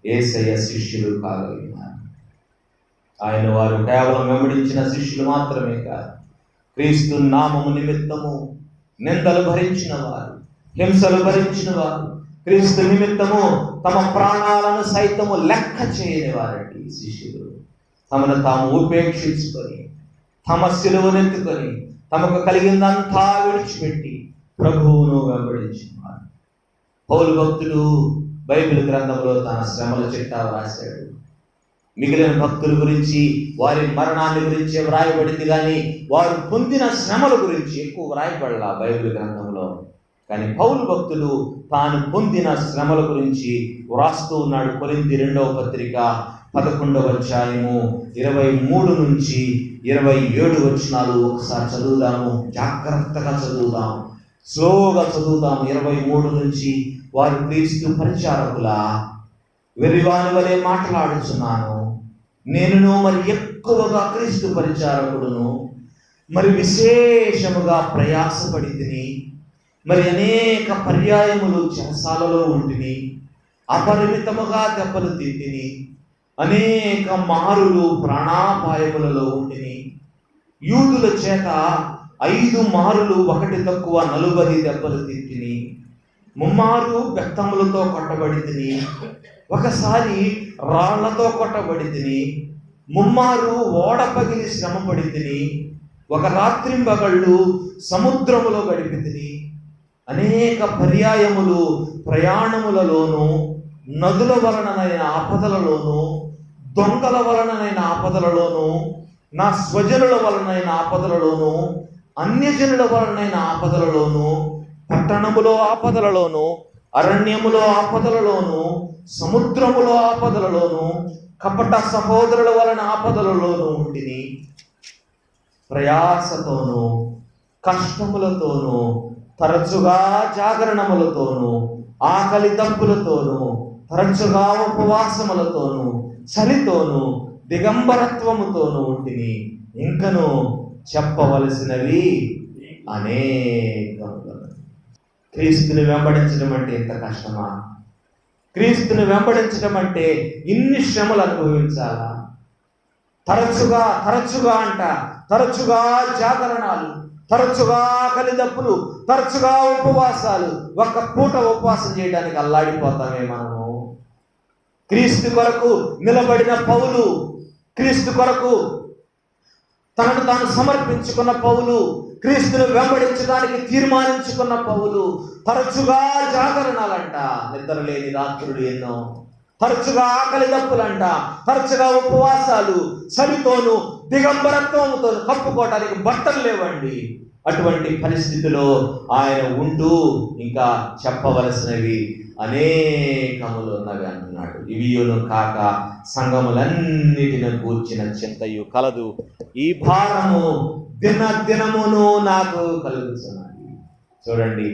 యేసయ్య శిష్యులు కాగలిగినారు. ఆయన వారు కేవలం వెంబడించిన శిష్యులు మాత్రమే కాదు, క్రీస్తు నామము నిమిత్తము నిందలు భరించిన వారు, హింసలు భరించిన వారు, క్రీస్తు నిమిత్తము తమ ప్రాణాలను సైతము లెక్క చేయని వారండి శిష్యులు. తమను తాము ఉపేక్షించుకొని, తమ సిలువనెత్తుకొని, తమకు కలిగిందంతా విడిచిపెట్టి ప్రభువును వెంబడించినారు. పౌలు భక్తుడు బైబిల్ గ్రంథంలో తన శ్రమల చిట్టా రాశాడు. మిగిలిన భక్తుల గురించి, వారి మరణాన్ని గురించి వ్రాయబడింది, కానీ వారు పొందిన శ్రమల గురించి ఎక్కువ వ్రాయబడలా బైబిల్ గ్రంథంలో. కానీ పౌలు భక్తుడు తాను పొందిన శ్రమల గురించి వ్రాస్తూ ఉన్నాడు. కొరింథీ 2వ పత్రిక 11వ అధ్యాయము 23 నుంచి 27 వచనాలు ఒకసారి చదువుదాము. జాగ్రత్తగా చదువుదాం, స్లోగా చదువుదాం. 23 నుంచి, వారు క్రీస్తు పరిచారకులా వెర్రివాని వలె మాట్లాడుచున్నాను, నేనును మరి ఎక్కువగా క్రీస్తు పరిచారకుడును, మరి విశేషముగా ప్రయాసపడి తిని, మరి అనేక పర్యాయములు చెరసాలలో ఉంటిని, అపరిమితముగా దెబ్బలు తింటిని, అనేక మారులు ప్రాణాపాయములలో ఉంటిని, యూదుల చేత 5 మారులు ఒకటి తక్కువ 40 దెబ్బలు తింటిని, ముమ్మారు బెత్తములతో కొట్టబడి తిని, ఒకసారి రాళ్లతో కొట్టబడి తిని, ముమ్మారు ఓడ పగిలి శ్రమపడి తిని, ఒక రాత్రింబగళ్ళు సముద్రములో గడిపి తిని, అనేక పర్యాయములు ప్రయాణములలోను, నదుల వలననైన ఆపదలలోను, దొంగల వలననైన ఆపదలలోను, నా స్వజనుల వలనైన ఆపదలలోను, అన్యజనుల వలనైన ఆపదలలోను, పట్టణములో ఆపదలలోను, అరణ్యములో ఆపదలలోను, సముద్రములో ఆపదలలోను, కపట సహోదరుల వలన ఆపదలలోను ఉంటిని. ప్రయాసతోనూ కష్టములతోనూ తరచుగా జాగరణములతోనూ ఆకలి దప్పులతోనూ తరచుగా ఉపవాసములతోనూ చలితోనూ దిగంబరత్వముతోనూ ఉంటిని. ఇంకను చెప్పవలసినవి అనేకములు. క్రీస్తుని వెంబడించడం అంటే ఎంత కష్టమా? క్రీస్తుని వెంబడించడం అంటే ఇన్ని శ్రమలు అనుభవించాలా? తరచుగా జాగరణాలు, తరచుగా ఆకలి దప్పులు, తరచుగా ఉపవాసాలు. ఒక్క పూట ఉపవాసం చేయడానికి అల్లాడిపోతామే మనము. క్రీస్తు కొరకు నిలబడిన పౌలు, క్రీస్తు కొరకు తనను తాను సమర్పించుకున్న పౌలు, క్రీస్తును వెంబడించడానికి తీర్మానించుకున్న పౌలు తరచుగా జాగరణాలంట, నిద్రలేని రాత్రులు ఎన్నో, తరచుగా ఆకలి దప్పులంట, తరచుగా ఉపవాసాలు, చలితోనూ దిగంబరత్వంతో కప్పుకోవటానికి బట్టలు లేవండి. అటువంటి పరిస్థితిలో ఆయన ఉంటూ ఇంకా చెప్పవలసినవి అనేకములు ఉన్నవి అంటున్నాడు. ఇవియును కాక సంఘములన్నిటిని కూర్చిన చింతయు కలదు, ఈ భారము దినదినమును నాకు కలుగుతున్నది. చూడండి,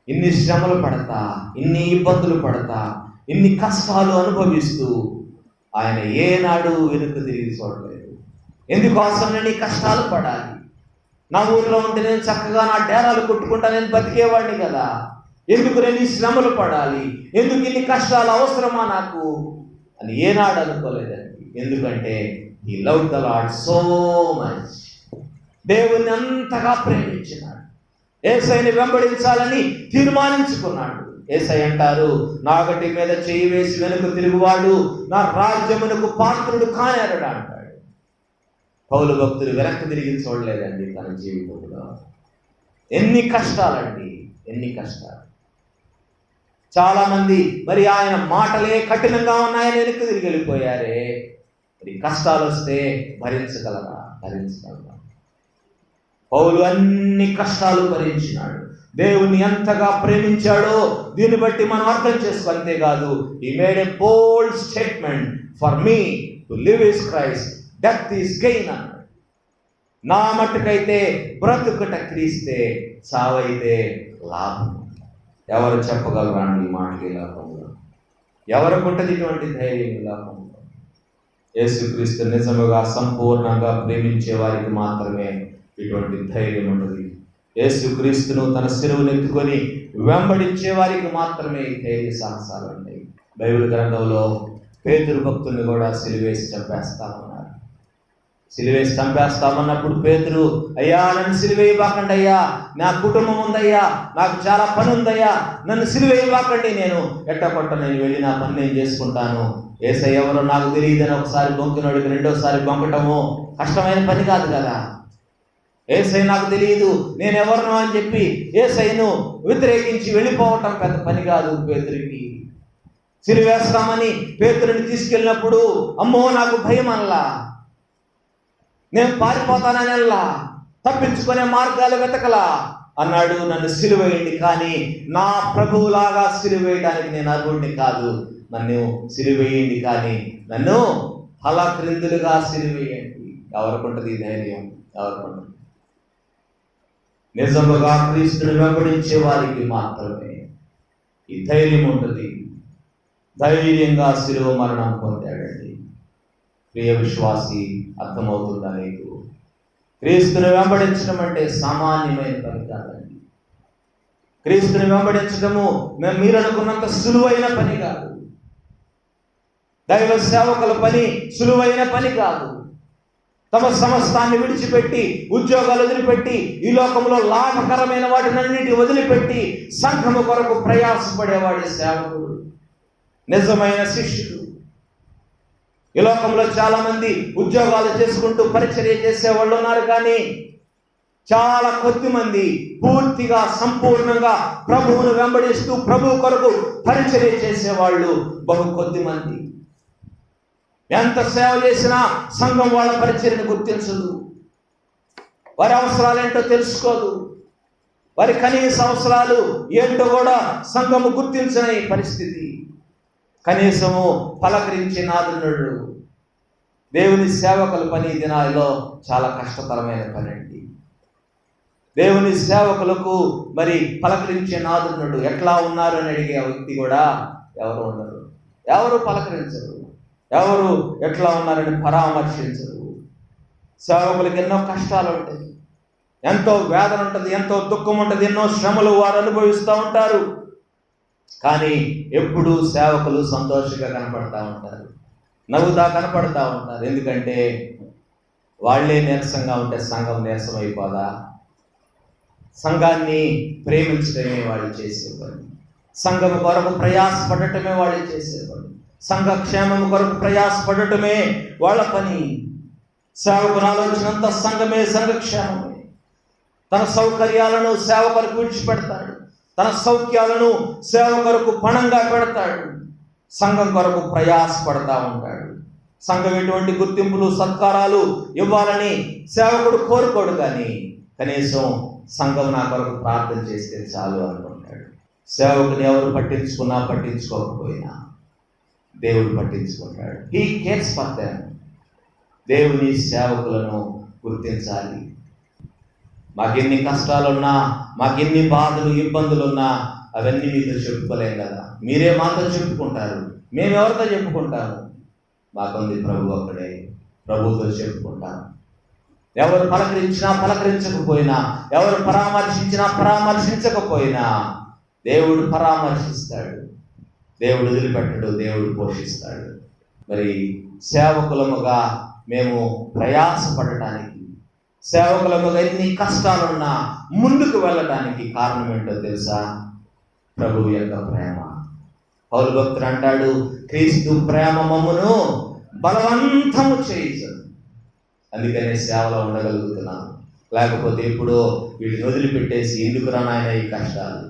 ఇన్ని శ్రమలు పడతా, ఇన్ని ఇబ్బందులు పడతా, ఇన్ని కష్టాలు అనుభవిస్తూ ఆయన ఏనాడు వెనుక తిరిగి చూడలేదు. ఎందుకోసం నేను ఈ కష్టాలు పడాలి? నా ఊరిలో ఉంటే నేను చక్కగా నా డేరాలు కొట్టుకుంటా నేను బతికేవాడిని కదా, ఎందుకు నేను ఈ శ్రమలు పడాలి? ఎందుకు ఇన్ని కష్టాలు అవసరమా నాకు అని ఏనాడు అనుకోలేదండి. ఎందుకంటే he loved the Lord so much. దేవుని అంతగా ప్రేమించినాడు, యేసయ్యని వెంబడించాలని తీర్మానించుకున్నాడు. యేసయ్య అంటారు, నా గటి మీద చేయి వేసి వెనుక తిరుగువాడు నా రాజ్యమునకు పాత్రుడు కానేరడు అంటాడు. పౌలు భక్తులు వెనక్కి తిరిగి చూడలేదండి తన జీవితంలో. ఎన్ని కష్టాలండి, ఎన్ని కష్టాలు. చాలా మంది మరి ఆయన మాటలే కఠినంగా ఉన్నాయని వెనక్కి తిరిగి వెళ్ళిపోయారే. మరి కష్టాలు వస్తే భరించగలరా? పౌలు అన్ని కష్టాలు భరించినాడు. దేవుని ఎంతగా ప్రేమించాడో దీన్ని బట్టి మనం అర్థం చేసుకో. అంతేకాదు, he made a bold statement, for me to live is Christ, death is gain అన్నాడు. నా మట్టుకైతే బ్రతుకుట క్రీస్తే, చావైతే లాభం. ఎవరు చెప్పగలరా అండి ఈ మాటలు ఈ లోకంలో? ఎవరికి ఉంటుంది ఇటువంటి ధైర్యం ఈ లోకంలో? యేసుక్రీస్తు నిజముగా సంపూర్ణంగా ప్రేమించే వారికి మాత్రమే ఇటువంటి ధైర్యం ఉంటుంది. యేసుక్రీస్తును తన శిలువను ఎత్తుకొని వెంబడించే వారికి మాత్రమే ఈ ధైర్య సాహసాలు ఉంటాయి. బైబిల్ గ్రంథంలో పేతురు భక్తుల్ని కూడా సిలువేసి చంపేస్తామన్నారు. సిలువేసి చంపేస్తామన్నప్పుడు పేతురు, అయ్యా నన్ను సిలువేయబాకండి అయ్యా, నా కుటుంబం ఉందయ్యా, నాకు చాలా పని ఉందయ్యా, నన్ను సిలువేయబాకండి, నేను ఎట్టకొట్ట నేను వెళ్ళి నా పని నేను చేసుకుంటాను, యేసయ్య ఎవరో నాకు తెలియదని ఒకసారి బొంకినోడికి రెండోసారి బొంకటము కష్టమైన పని కాదు కదా. యేసయ్య నాకు తెలియదు, నేను ఎవరినో అని చెప్పి యేసయ్యను వ్యతిరేకించి వెళ్ళిపోవటం పెద్ద పని కాదు పేతురికి. సిలువేస్తామని పేతురుని తీసుకెళ్ళినప్పుడు అమ్మో నాకు భయం అనలా, నేను పారిపోతానని అల్లా, తప్పించుకునే మార్గాలు వెతకలా అన్నాడు. నన్ను సిలువేయండి, కానీ నా ప్రభువులాగా సిలువేయడానికి నేను అర్హుడిని కాదు, నన్ను సిలువేయండి, కానీ నన్ను ఫలక్రిందులుగా సిలువేయండి. ఎవరికుంటుంది ఈ ధైర్యం? ఎవరికుంటుంది? నిజముగా క్రీస్తుని వెంబడించే వారికి మాత్రమే ఈ ధైర్యం ఉంటుంది. ధైర్యంగా శిలువ మరణం పొందాడండి. ప్రియ విశ్వాసి, అర్థమవుతుందా నీకు? క్రీస్తుని వెంబడించడం అంటే సామాన్యమైన పని కాదండి. క్రీస్తుని వెంబడించడము మీరు అనుకున్నంత సులువైన పని కాదు. దైవ సేవకుల పని సులువైన పని కాదు. తమ సమస్తాన్ని విడిచిపెట్టి, ఉద్యోగాలు వదిలిపెట్టి, ఈ లోకంలో లాభకరమైన వాటినన్నిటి వదిలిపెట్టి సంఘము కొరకు ప్రయాసపడేవాడి సేవకుడు, నిజమైన శిష్యుడు. ఈ లోకంలో చాలా మంది ఉద్యోగాలు చేసుకుంటూ పరిచర్య చేసేవాళ్ళు ఉన్నారు, కానీ చాలా కొద్ది మంది పూర్తిగా సంపూర్ణంగా ప్రభువును వెంబడిస్తూ ప్రభు కొరకు పరిచర్య చేసేవాళ్ళు బహు కొద్ది మంది. ఎంత సేవ చేసినా సంఘం వాళ్ళ పరిచర్యను గుర్తించదు. వారి అవసరాలు ఏంటో తెలుసుకోదు. వారి కనీస అవసరాలు ఏంటో కూడా సంఘము గుర్తించని పరిస్థితి. కనీసము పలకరించే నాదునుడు. దేవుని సేవకుల పని దినాల్లో చాలా కష్టతరమైన పని అండి. దేవుని సేవకులకు మరి పలకరించే నాదునుడు ఎట్లా ఉన్నారు అని అడిగే వ్యక్తి కూడా ఎవరు ఉండరు. ఎవరు పలకరించరు, ఎవరు ఎట్లా ఉన్నారని పరామర్శించరు. సేవకులకు ఎన్నో కష్టాలు ఉంటాయి, ఎంతో వేదన ఉంటుంది, ఎంతో దుఃఖం ఉంటుంది, ఎన్నో శ్రమలు వారు అనుభవిస్తూ ఉంటారు. కానీ ఎప్పుడు సేవకులు సంతోషంగా కనపడతా ఉంటారు, నవ్వుతా కనపడతా ఉంటారు. ఎందుకంటే వాళ్ళే నీరసంగా ఉంటే సంఘం నీరసం అయిపోదా? సంఘాన్ని ప్రేమించడమే వాళ్ళు చేసే పని. సంఘం కొరకు ప్రయాసపడటమే వాళ్ళు చేసే పని. సంఘ క్షేమం కొరకు ప్రయాసపడటమే వాళ్ళ పని. సేవకుని ఆలోచనంత సంఘమే, సంఘక్షేమమే. తన సౌకర్యాలను సేవ కొరకు విడిచిపెడతాడు, తన సౌఖ్యాలను సేవ కొరకు పణంగా పెడతాడు. సంఘం కొరకు ప్రయాసపడతా ఉంటాడు. సంఘం ఎటువంటి గుర్తింపులు సత్కారాలు ఇవ్వాలని సేవకుడు కోరుకోడు, కానీ కనీసం సంఘం నా కొరకు ప్రార్థన చేస్తే చాలు అనుకుంటాడు. సేవకుని ఎవరు పట్టించుకున్నా పట్టించుకోకపోయినా దేవుడు పట్టించుకుంటాడు. He cares for them. దేవుని సేవకులను గుర్తించాలి. మాకెన్ని కష్టాలున్నా, మాకెన్ని బాధలు ఇబ్బందులున్నా అవన్నీ మీతో చెప్పుకోలేం కదా. మీరే మాతో చెప్పుకుంటారు, మేము ఎవరితో చెప్పుకుంటాము? మాకుంది ప్రభు ఒక్కడే, ప్రభుతో చెప్పుకుంటాం. ఎవరు పలకరించినా పలకరించకపోయినా, ఎవరు పరామర్శించినా పరామర్శించకపోయినా దేవుడు పరామర్శిస్తాడు, దేవుడు వదిలిపెట్టడు, దేవుడు పోషిస్తాడు. మరి సేవకులముగా మేము ప్రయాసపడటానికి, సేవకులముగా ఎన్ని కష్టాలున్నా ముందుకు వెళ్ళటానికి కారణం ఏంటో తెలుసా? ప్రభువు యొక్క ప్రేమ. పౌలు భక్తుడు అంటాడు, క్రీస్తు ప్రేమ మమ్మును బలవంతము చేయించదు. అందుకనే సేవలో ఉండగలుగుతున్నాను. లేకపోతే ఎప్పుడో వీటిని వదిలిపెట్టేసి ఎందుకు రానాయన ఈ కష్టాలు,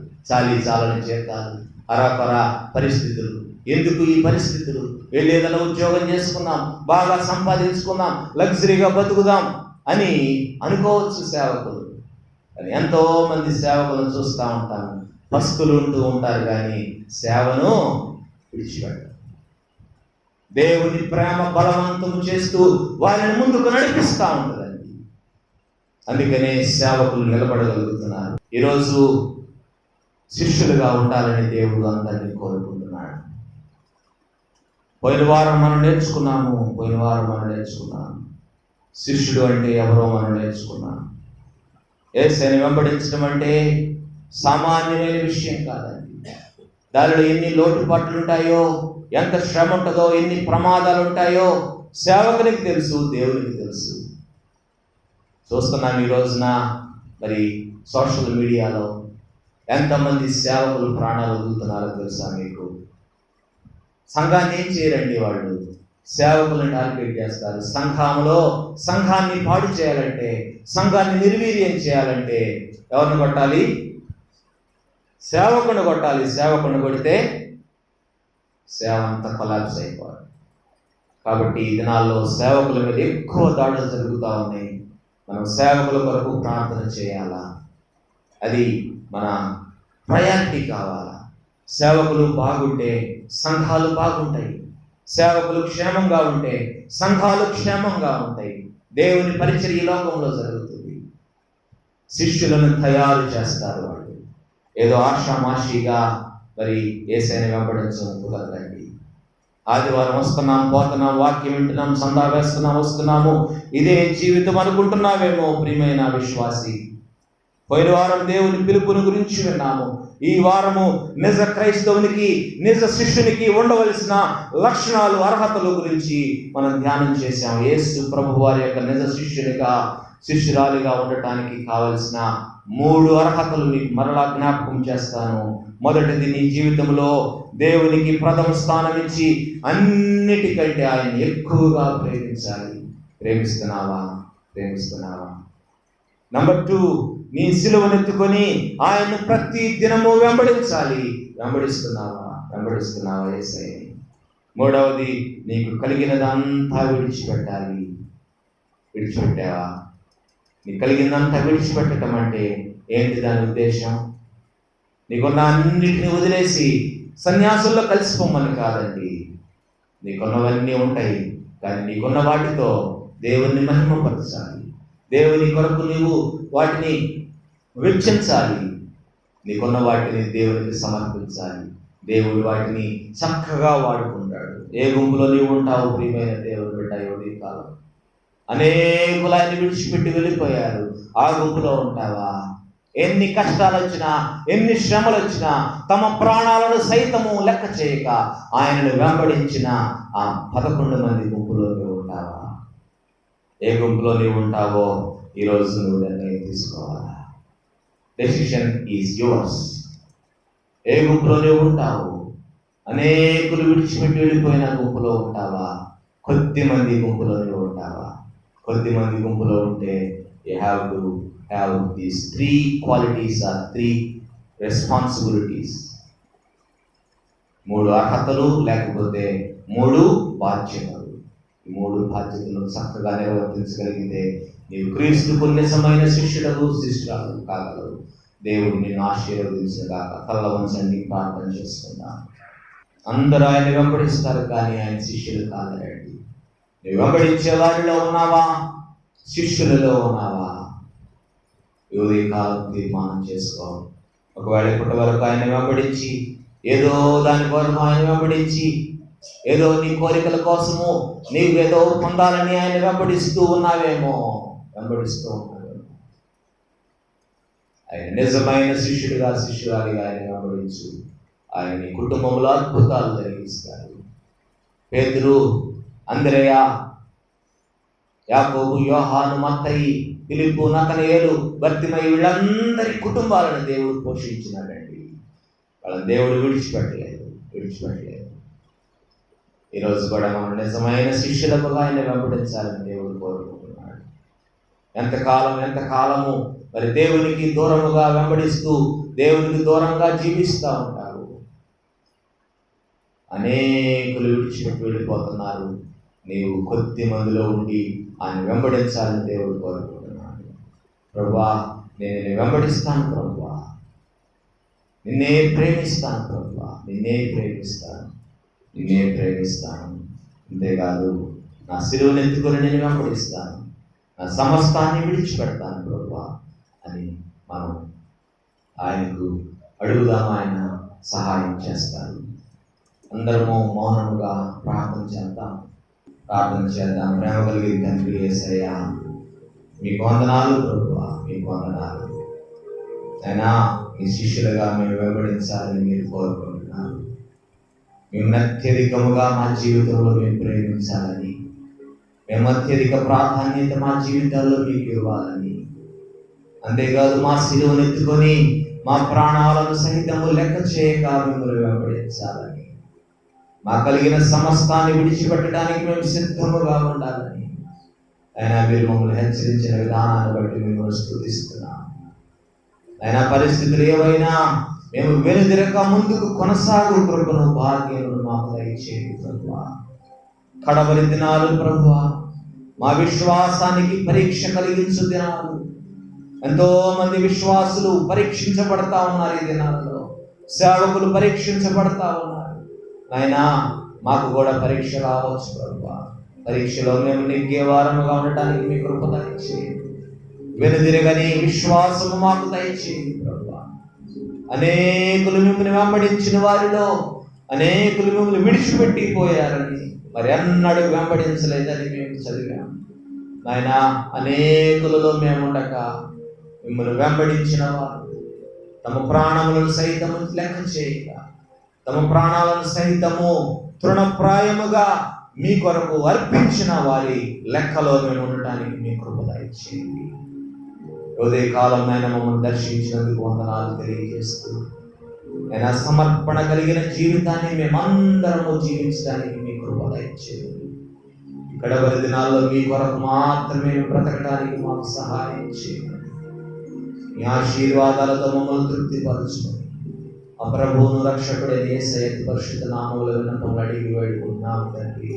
చాలని చేతాలు, అరాపరా పరిస్థితులు, ఎందుకు ఈ పరిస్థితులు, వెళ్ళి ఏదైనా ఉద్యోగం చేసుకుందాం, బాగా సంపాదించుకుందాం, లగ్జరీగా బతుకుదాం అని అనుకోవచ్చు సేవకులు. కానీ ఎంతో మంది సేవకులను చూస్తూ ఉంటాను, పస్తులు ఉంటూ ఉంటారు, కానీ సేవను విడిచిపెట్టారు. దేవుని ప్రేమ బలవంతం చేస్తూ వారిని ముందుకు నడిపిస్తూ ఉంటుందండి. అందుకనే సేవకులు నిలబడగలుగుతున్నారు. ఈరోజు శిష్యులుగా ఉండాలని దేవుడు అందరినీ కోరుకుంటున్నాడు. పోయిన వారం మనం నేర్చుకున్నాము శిష్యుడు అంటే ఎవరో మనం నేర్చుకున్నాం. యేసుని వెంబడించడం అంటే సామాన్యమైన విషయం కాదండి. దానిలో ఎన్ని లోటుపాట్లు ఉంటాయో, ఎంత శ్రమ ఉంటుందో, ఎన్ని ప్రమాదాలు ఉంటాయో సేవకునికి తెలుసు, దేవునికి తెలుసు. చూస్తున్నాం ఈ రోజున మరి సోషల్ మీడియాలో ఎంతమంది సేవకులు ప్రాణాలు వదులుతున్నారో తెలుసా మీకు? సంఘాన్ని ఏం చేయరండి వాళ్ళు, సేవకులను టార్గెట్ చేస్తారు. సంఘాన్ని పాడు చేయాలంటే, సంఘాన్ని నిర్వీర్యం చేయాలంటే ఎవరిని కొట్టాలి? సేవకుని కొట్టాలి. సేవకుని కొడితే సేవ అంతా కొలాప్స్ అయిపోవాలి. కాబట్టి ఈ దినాల్లో సేవకుల మీద ఎక్కువ దాడులు జరుగుతూ ఉన్నాయి. మనం సేవకుల కొరకు ప్రార్థన చేయాలా? అది మన ప్రయారిటీ కావాలా? సేవకులు బాగుంటే సంఘాలు బాగుంటాయి. సేవకులు క్షేమంగా ఉంటే సంఘాలు క్షేమంగా ఉంటాయి. దేవుని పరిచర్య ఈ లోకంలో జరుగుతుంది. శిష్యులను తయారు చేస్తారు. వాళ్ళు ఏదో ఆషామాషిగా మరి యేసయ్యను వెంబడించడం కుదరదండి. ఆదివారం వస్తున్నాం, పోతున్నాం, వాక్యం వింటున్నాం, సందా వేస్తున్నాం, వస్తున్నాము, ఇదే జీవితం అనుకుంటున్నావేమో ప్రియమైన విశ్వాసి. పోయిన వారం దేవుని పిలుపుని గురించి విన్నాము. ఈ వారము నిజ క్రైస్తవునికి, నిజ శిష్యునికి ఉండవలసిన లక్షణాలు, అర్హతలు గురించి మనం ధ్యానం చేశాం. యేసు ప్రభు వారి యొక్క నిజ శిష్యునిగా, శిష్యురాలిగా ఉండటానికి కావలసిన 3 అర్హతలు మీకు మరలా జ్ఞాపకం చేస్తాను. మొదటిది, నీ జీవితంలో దేవునికి ప్రథమ స్థానం ఇచ్చి అన్నిటికంటే ఆయన ఎక్కువగా ప్రేమించాలి. ప్రేమిస్తున్నావా? నంబర్ 2, నీ సిలువనెత్తుకొని ఆయన్ను ప్రతి దినము వెంబడించాలి. వెంబడిస్తున్నావా యేసయ్యని? మూడవది, నీకు కలిగినదంతా విడిచిపెట్టాలి. విడిచిపెట్టావా? నీకు కలిగిందంతా విడిచిపెట్టడం అంటే ఏంటి? దాని ఉద్దేశం నీకున్న అన్నిటిని వదిలేసి సన్యాసుల్లో కలిసిపోమని కాదండి. నీకున్నవన్నీ ఉంటాయి, కానీ నీకున్న వాటితో దేవుణ్ణి మహిమపరచాలి. దేవుని కొరకు నీవు వాటిని వెచ్చించాలి. నీకున్న వాటిని దేవునికి సమర్పించాలి. దేవుడు వాటిని చక్కగా వాడుకుంటాడు. ఏ గుంపులో నీవు ఉంటావు ప్రియమైన దేవుని బిడ్డ? ఈ కాలం అనేకులు ఆయన విడిచిపెట్టి వెళ్ళిపోయారు. ఆ గుంపులో ఉంటావా? ఎన్ని కష్టాలు వచ్చినా, ఎన్ని శ్రమలు వచ్చినా, తమ ప్రాణాలను సైతము లెక్క చేయక ఆయనను వెంబడించిన ఆ 11 మంది గుంపులో నువ్వు ఉంటావా? ఏ గుంపులో నీవు ఉంటావో ఈరోజు నువ్వు నిర్ణయం తీసుకోవాలా. Decision is yours. ఏ గుంపులో నువ్వు ఉంటావు? అనేకులు విడిచిపెట్టి వెళ్ళిపోయిన గుంపులో ఉంటావా? కొద్ది మంది గుంపులో నువ్వు ఉంటావా? కొద్ది మంది గుంపులో ఉంటే you have to have these 3 qualities or 3 responsibilities. 3 అర్హతలు లేకపోతే 3 బాధ్యతలు. ఈ 3 బాధ్యతలు చక్కగా నిర్వర్తించగలిగితే నీవు క్రీస్తు పుణ్యసమైన శిష్యులకు, శిష్యురాలు కాగలవు. దేవుడు నిన్ను ఆశీర్వదించగాక. కళ్ళ వంచండి, ప్రార్థన చేసుకుందాం. అందరూ ఆయన వెంబడిస్తారు, కానీ ఆయన శిష్యులు కాగలండి. నువ్వు వెంబడించే వారిలో ఉన్నావా? శిష్యులలో ఉన్నావా? ఈ కాలం తీర్మానం చేసుకో. ఒకవేళ ఇప్పటి వరకు ఆయన వెంబడించి, ఏదో దాని కొరకు ఆయన వెంబడించి, ఏదో నీ కోరికల కోసము నీవు ఏదో పొందాలని ఆయన వెంబడిస్తూ ఉన్నావేమో. ఆయన నిజమైన శిష్యుడిగా, శిష్యురాలిగా ఆయన వెంబడించు. ఆయన నీ కుటుంబంలో అద్భుతాలు జరిగిస్తాడు. పేతురు, అంద్రెయ, యాకోబు, యోహాను, మత్తయి, ఫిలిప్పు, నతనయేలు, బర్తిమయి, వీళ్ళందరి కుటుంబాలను దేవుడు పోషించినాడండి. వాళ్ళని దేవుడు విడిచిపెట్టలేదు. ఈరోజు కూడా మనం నిజమైన శిష్యులకు ఆయన వెంబడించాలని దేవుడు కోరుకుంటున్నాడు. ఎంతకాలము మరి దేవునికి దూరముగా వెంబడిస్తూ దేవునికి దూరంగా జీవిస్తూ ఉంటారు. అనేకులు విడిచిపెట్టి వెళ్ళిపోతున్నారు. నీవు కొద్ది మందిలో ఉండి ఆయన వెంబడించాలని దేవుడు కోరుకుంటున్నాడు. ప్రభువా, నేను వెంబడిస్తాను ప్రభువా, నిన్నే ప్రేమిస్తాను ప్రభువా, నిన్నే ప్రేమిస్తాను. అంతేకాదు, నా సిలువను ఎత్తుకొని నేను వెంబడిస్తాను, నా సమస్తాన్ని విడిచిపెడతాను ప్రభువా అని మనం ఆయనకు అడుగుదాం. ఆయన సహాయం చేస్తారు. అందరము మౌనముగా ప్రార్థన చేద్దాం. ప్రేమ కలిగి తండ్రి యేసయ్యా, మీకు వందనాలు ప్రభువా, మీకు వందనాలు. అయినా మీ శిష్యులుగా మేము వెంబడించాలని మీరు కోరుకుంటున్నారు. మేము అత్యధికముగా మా జీవితంలో మేము ప్రేమించాలని, మేము అత్యధిక ప్రాధాన్యత మా జీవితాల్లో మీకు ఇవ్వాలని, అంతేకాదు మా సిలువను ఎత్తుకొని మా ప్రాణాలను సహితము లెక్క చేయక మిమ్మల్ని వెంబడించాలని, మా కలిగిన సమస్తాన్ని విడిచిపెట్టడానికి మేము సిద్ధముగా ఉండాలని ఆయన మీరు మమ్మల్ని హెచ్చరించిన విధానాన్ని బట్టి మిమ్మల్ని స్తుతిస్తున్నాం. అయినా పరిస్థితులు ఏవైనా మేము వెనుదిరక ముందుకు కొనసాగు కృపను, భాగ్యమును మాకు దయచేయండి ప్రభువా. కడవరి దినాలు ప్రభువా, మా విశ్వాసానికి పరీక్ష కలిగించు దినాలు. ఎంతో మంది విశ్వాసులు పరీక్షించబడతా ఉన్నారు ఈ దినాలలో. సేవకులు పరీక్షించబడతా ఉన్నారు. నాయనా మాకు కూడా పరీక్ష రావచ్చు ప్రభువా. పరీక్షలో మేము నెగ్గే వారముగా ఉండటానికి మీ కృప దయచేయండి. వెనుదిరగని విశ్వాసము మాకు దయచేయండి ప్రభువా. అనేకులు మిమ్మల్ని వెంబడించిన వారిలో అనేకులు మిమ్మల్ని విడిచిపెట్టి పోయారని, మరి అన్నడు వెంబడించలేదని మేము చదివాం. నాయన అనేకులలో మేము ఉండక మిమ్మల్ని వెంబడించిన వారు తమ ప్రాణములను సైతము లెక్క చేయక, తమ ప్రాణాలను సైతము తృణప్రాయముగా మీ కొరకు అర్పించిన వారి లెక్కలో మేము ఉండటానికి మీ కృప దయచేయండి. ఉదయ కాలం ఆయన మమ్మల్ని దర్శించినందుకు వందనాలు తెలియజేస్తూ, ఆయన సమర్పణ కలిగిన జీవితాన్ని మేమందరము జీవించడానికి మీ కృప దయచేయండి. ఇక్కడ వరి దినాల్లో మీ కొరకు మాత్రమే బ్రతకడానికి మాకు సహాయం చేయండి. మీ ఆశీర్వాదాలతో మమ్మల్ని తృప్తిపరచుకొని ఆ ప్రభువును రక్షకుడైన యేసయ్య పరిశుద్ధ నామములో విన్నపములు అడిగి వేడుకుంటున్నాము తండ్రి.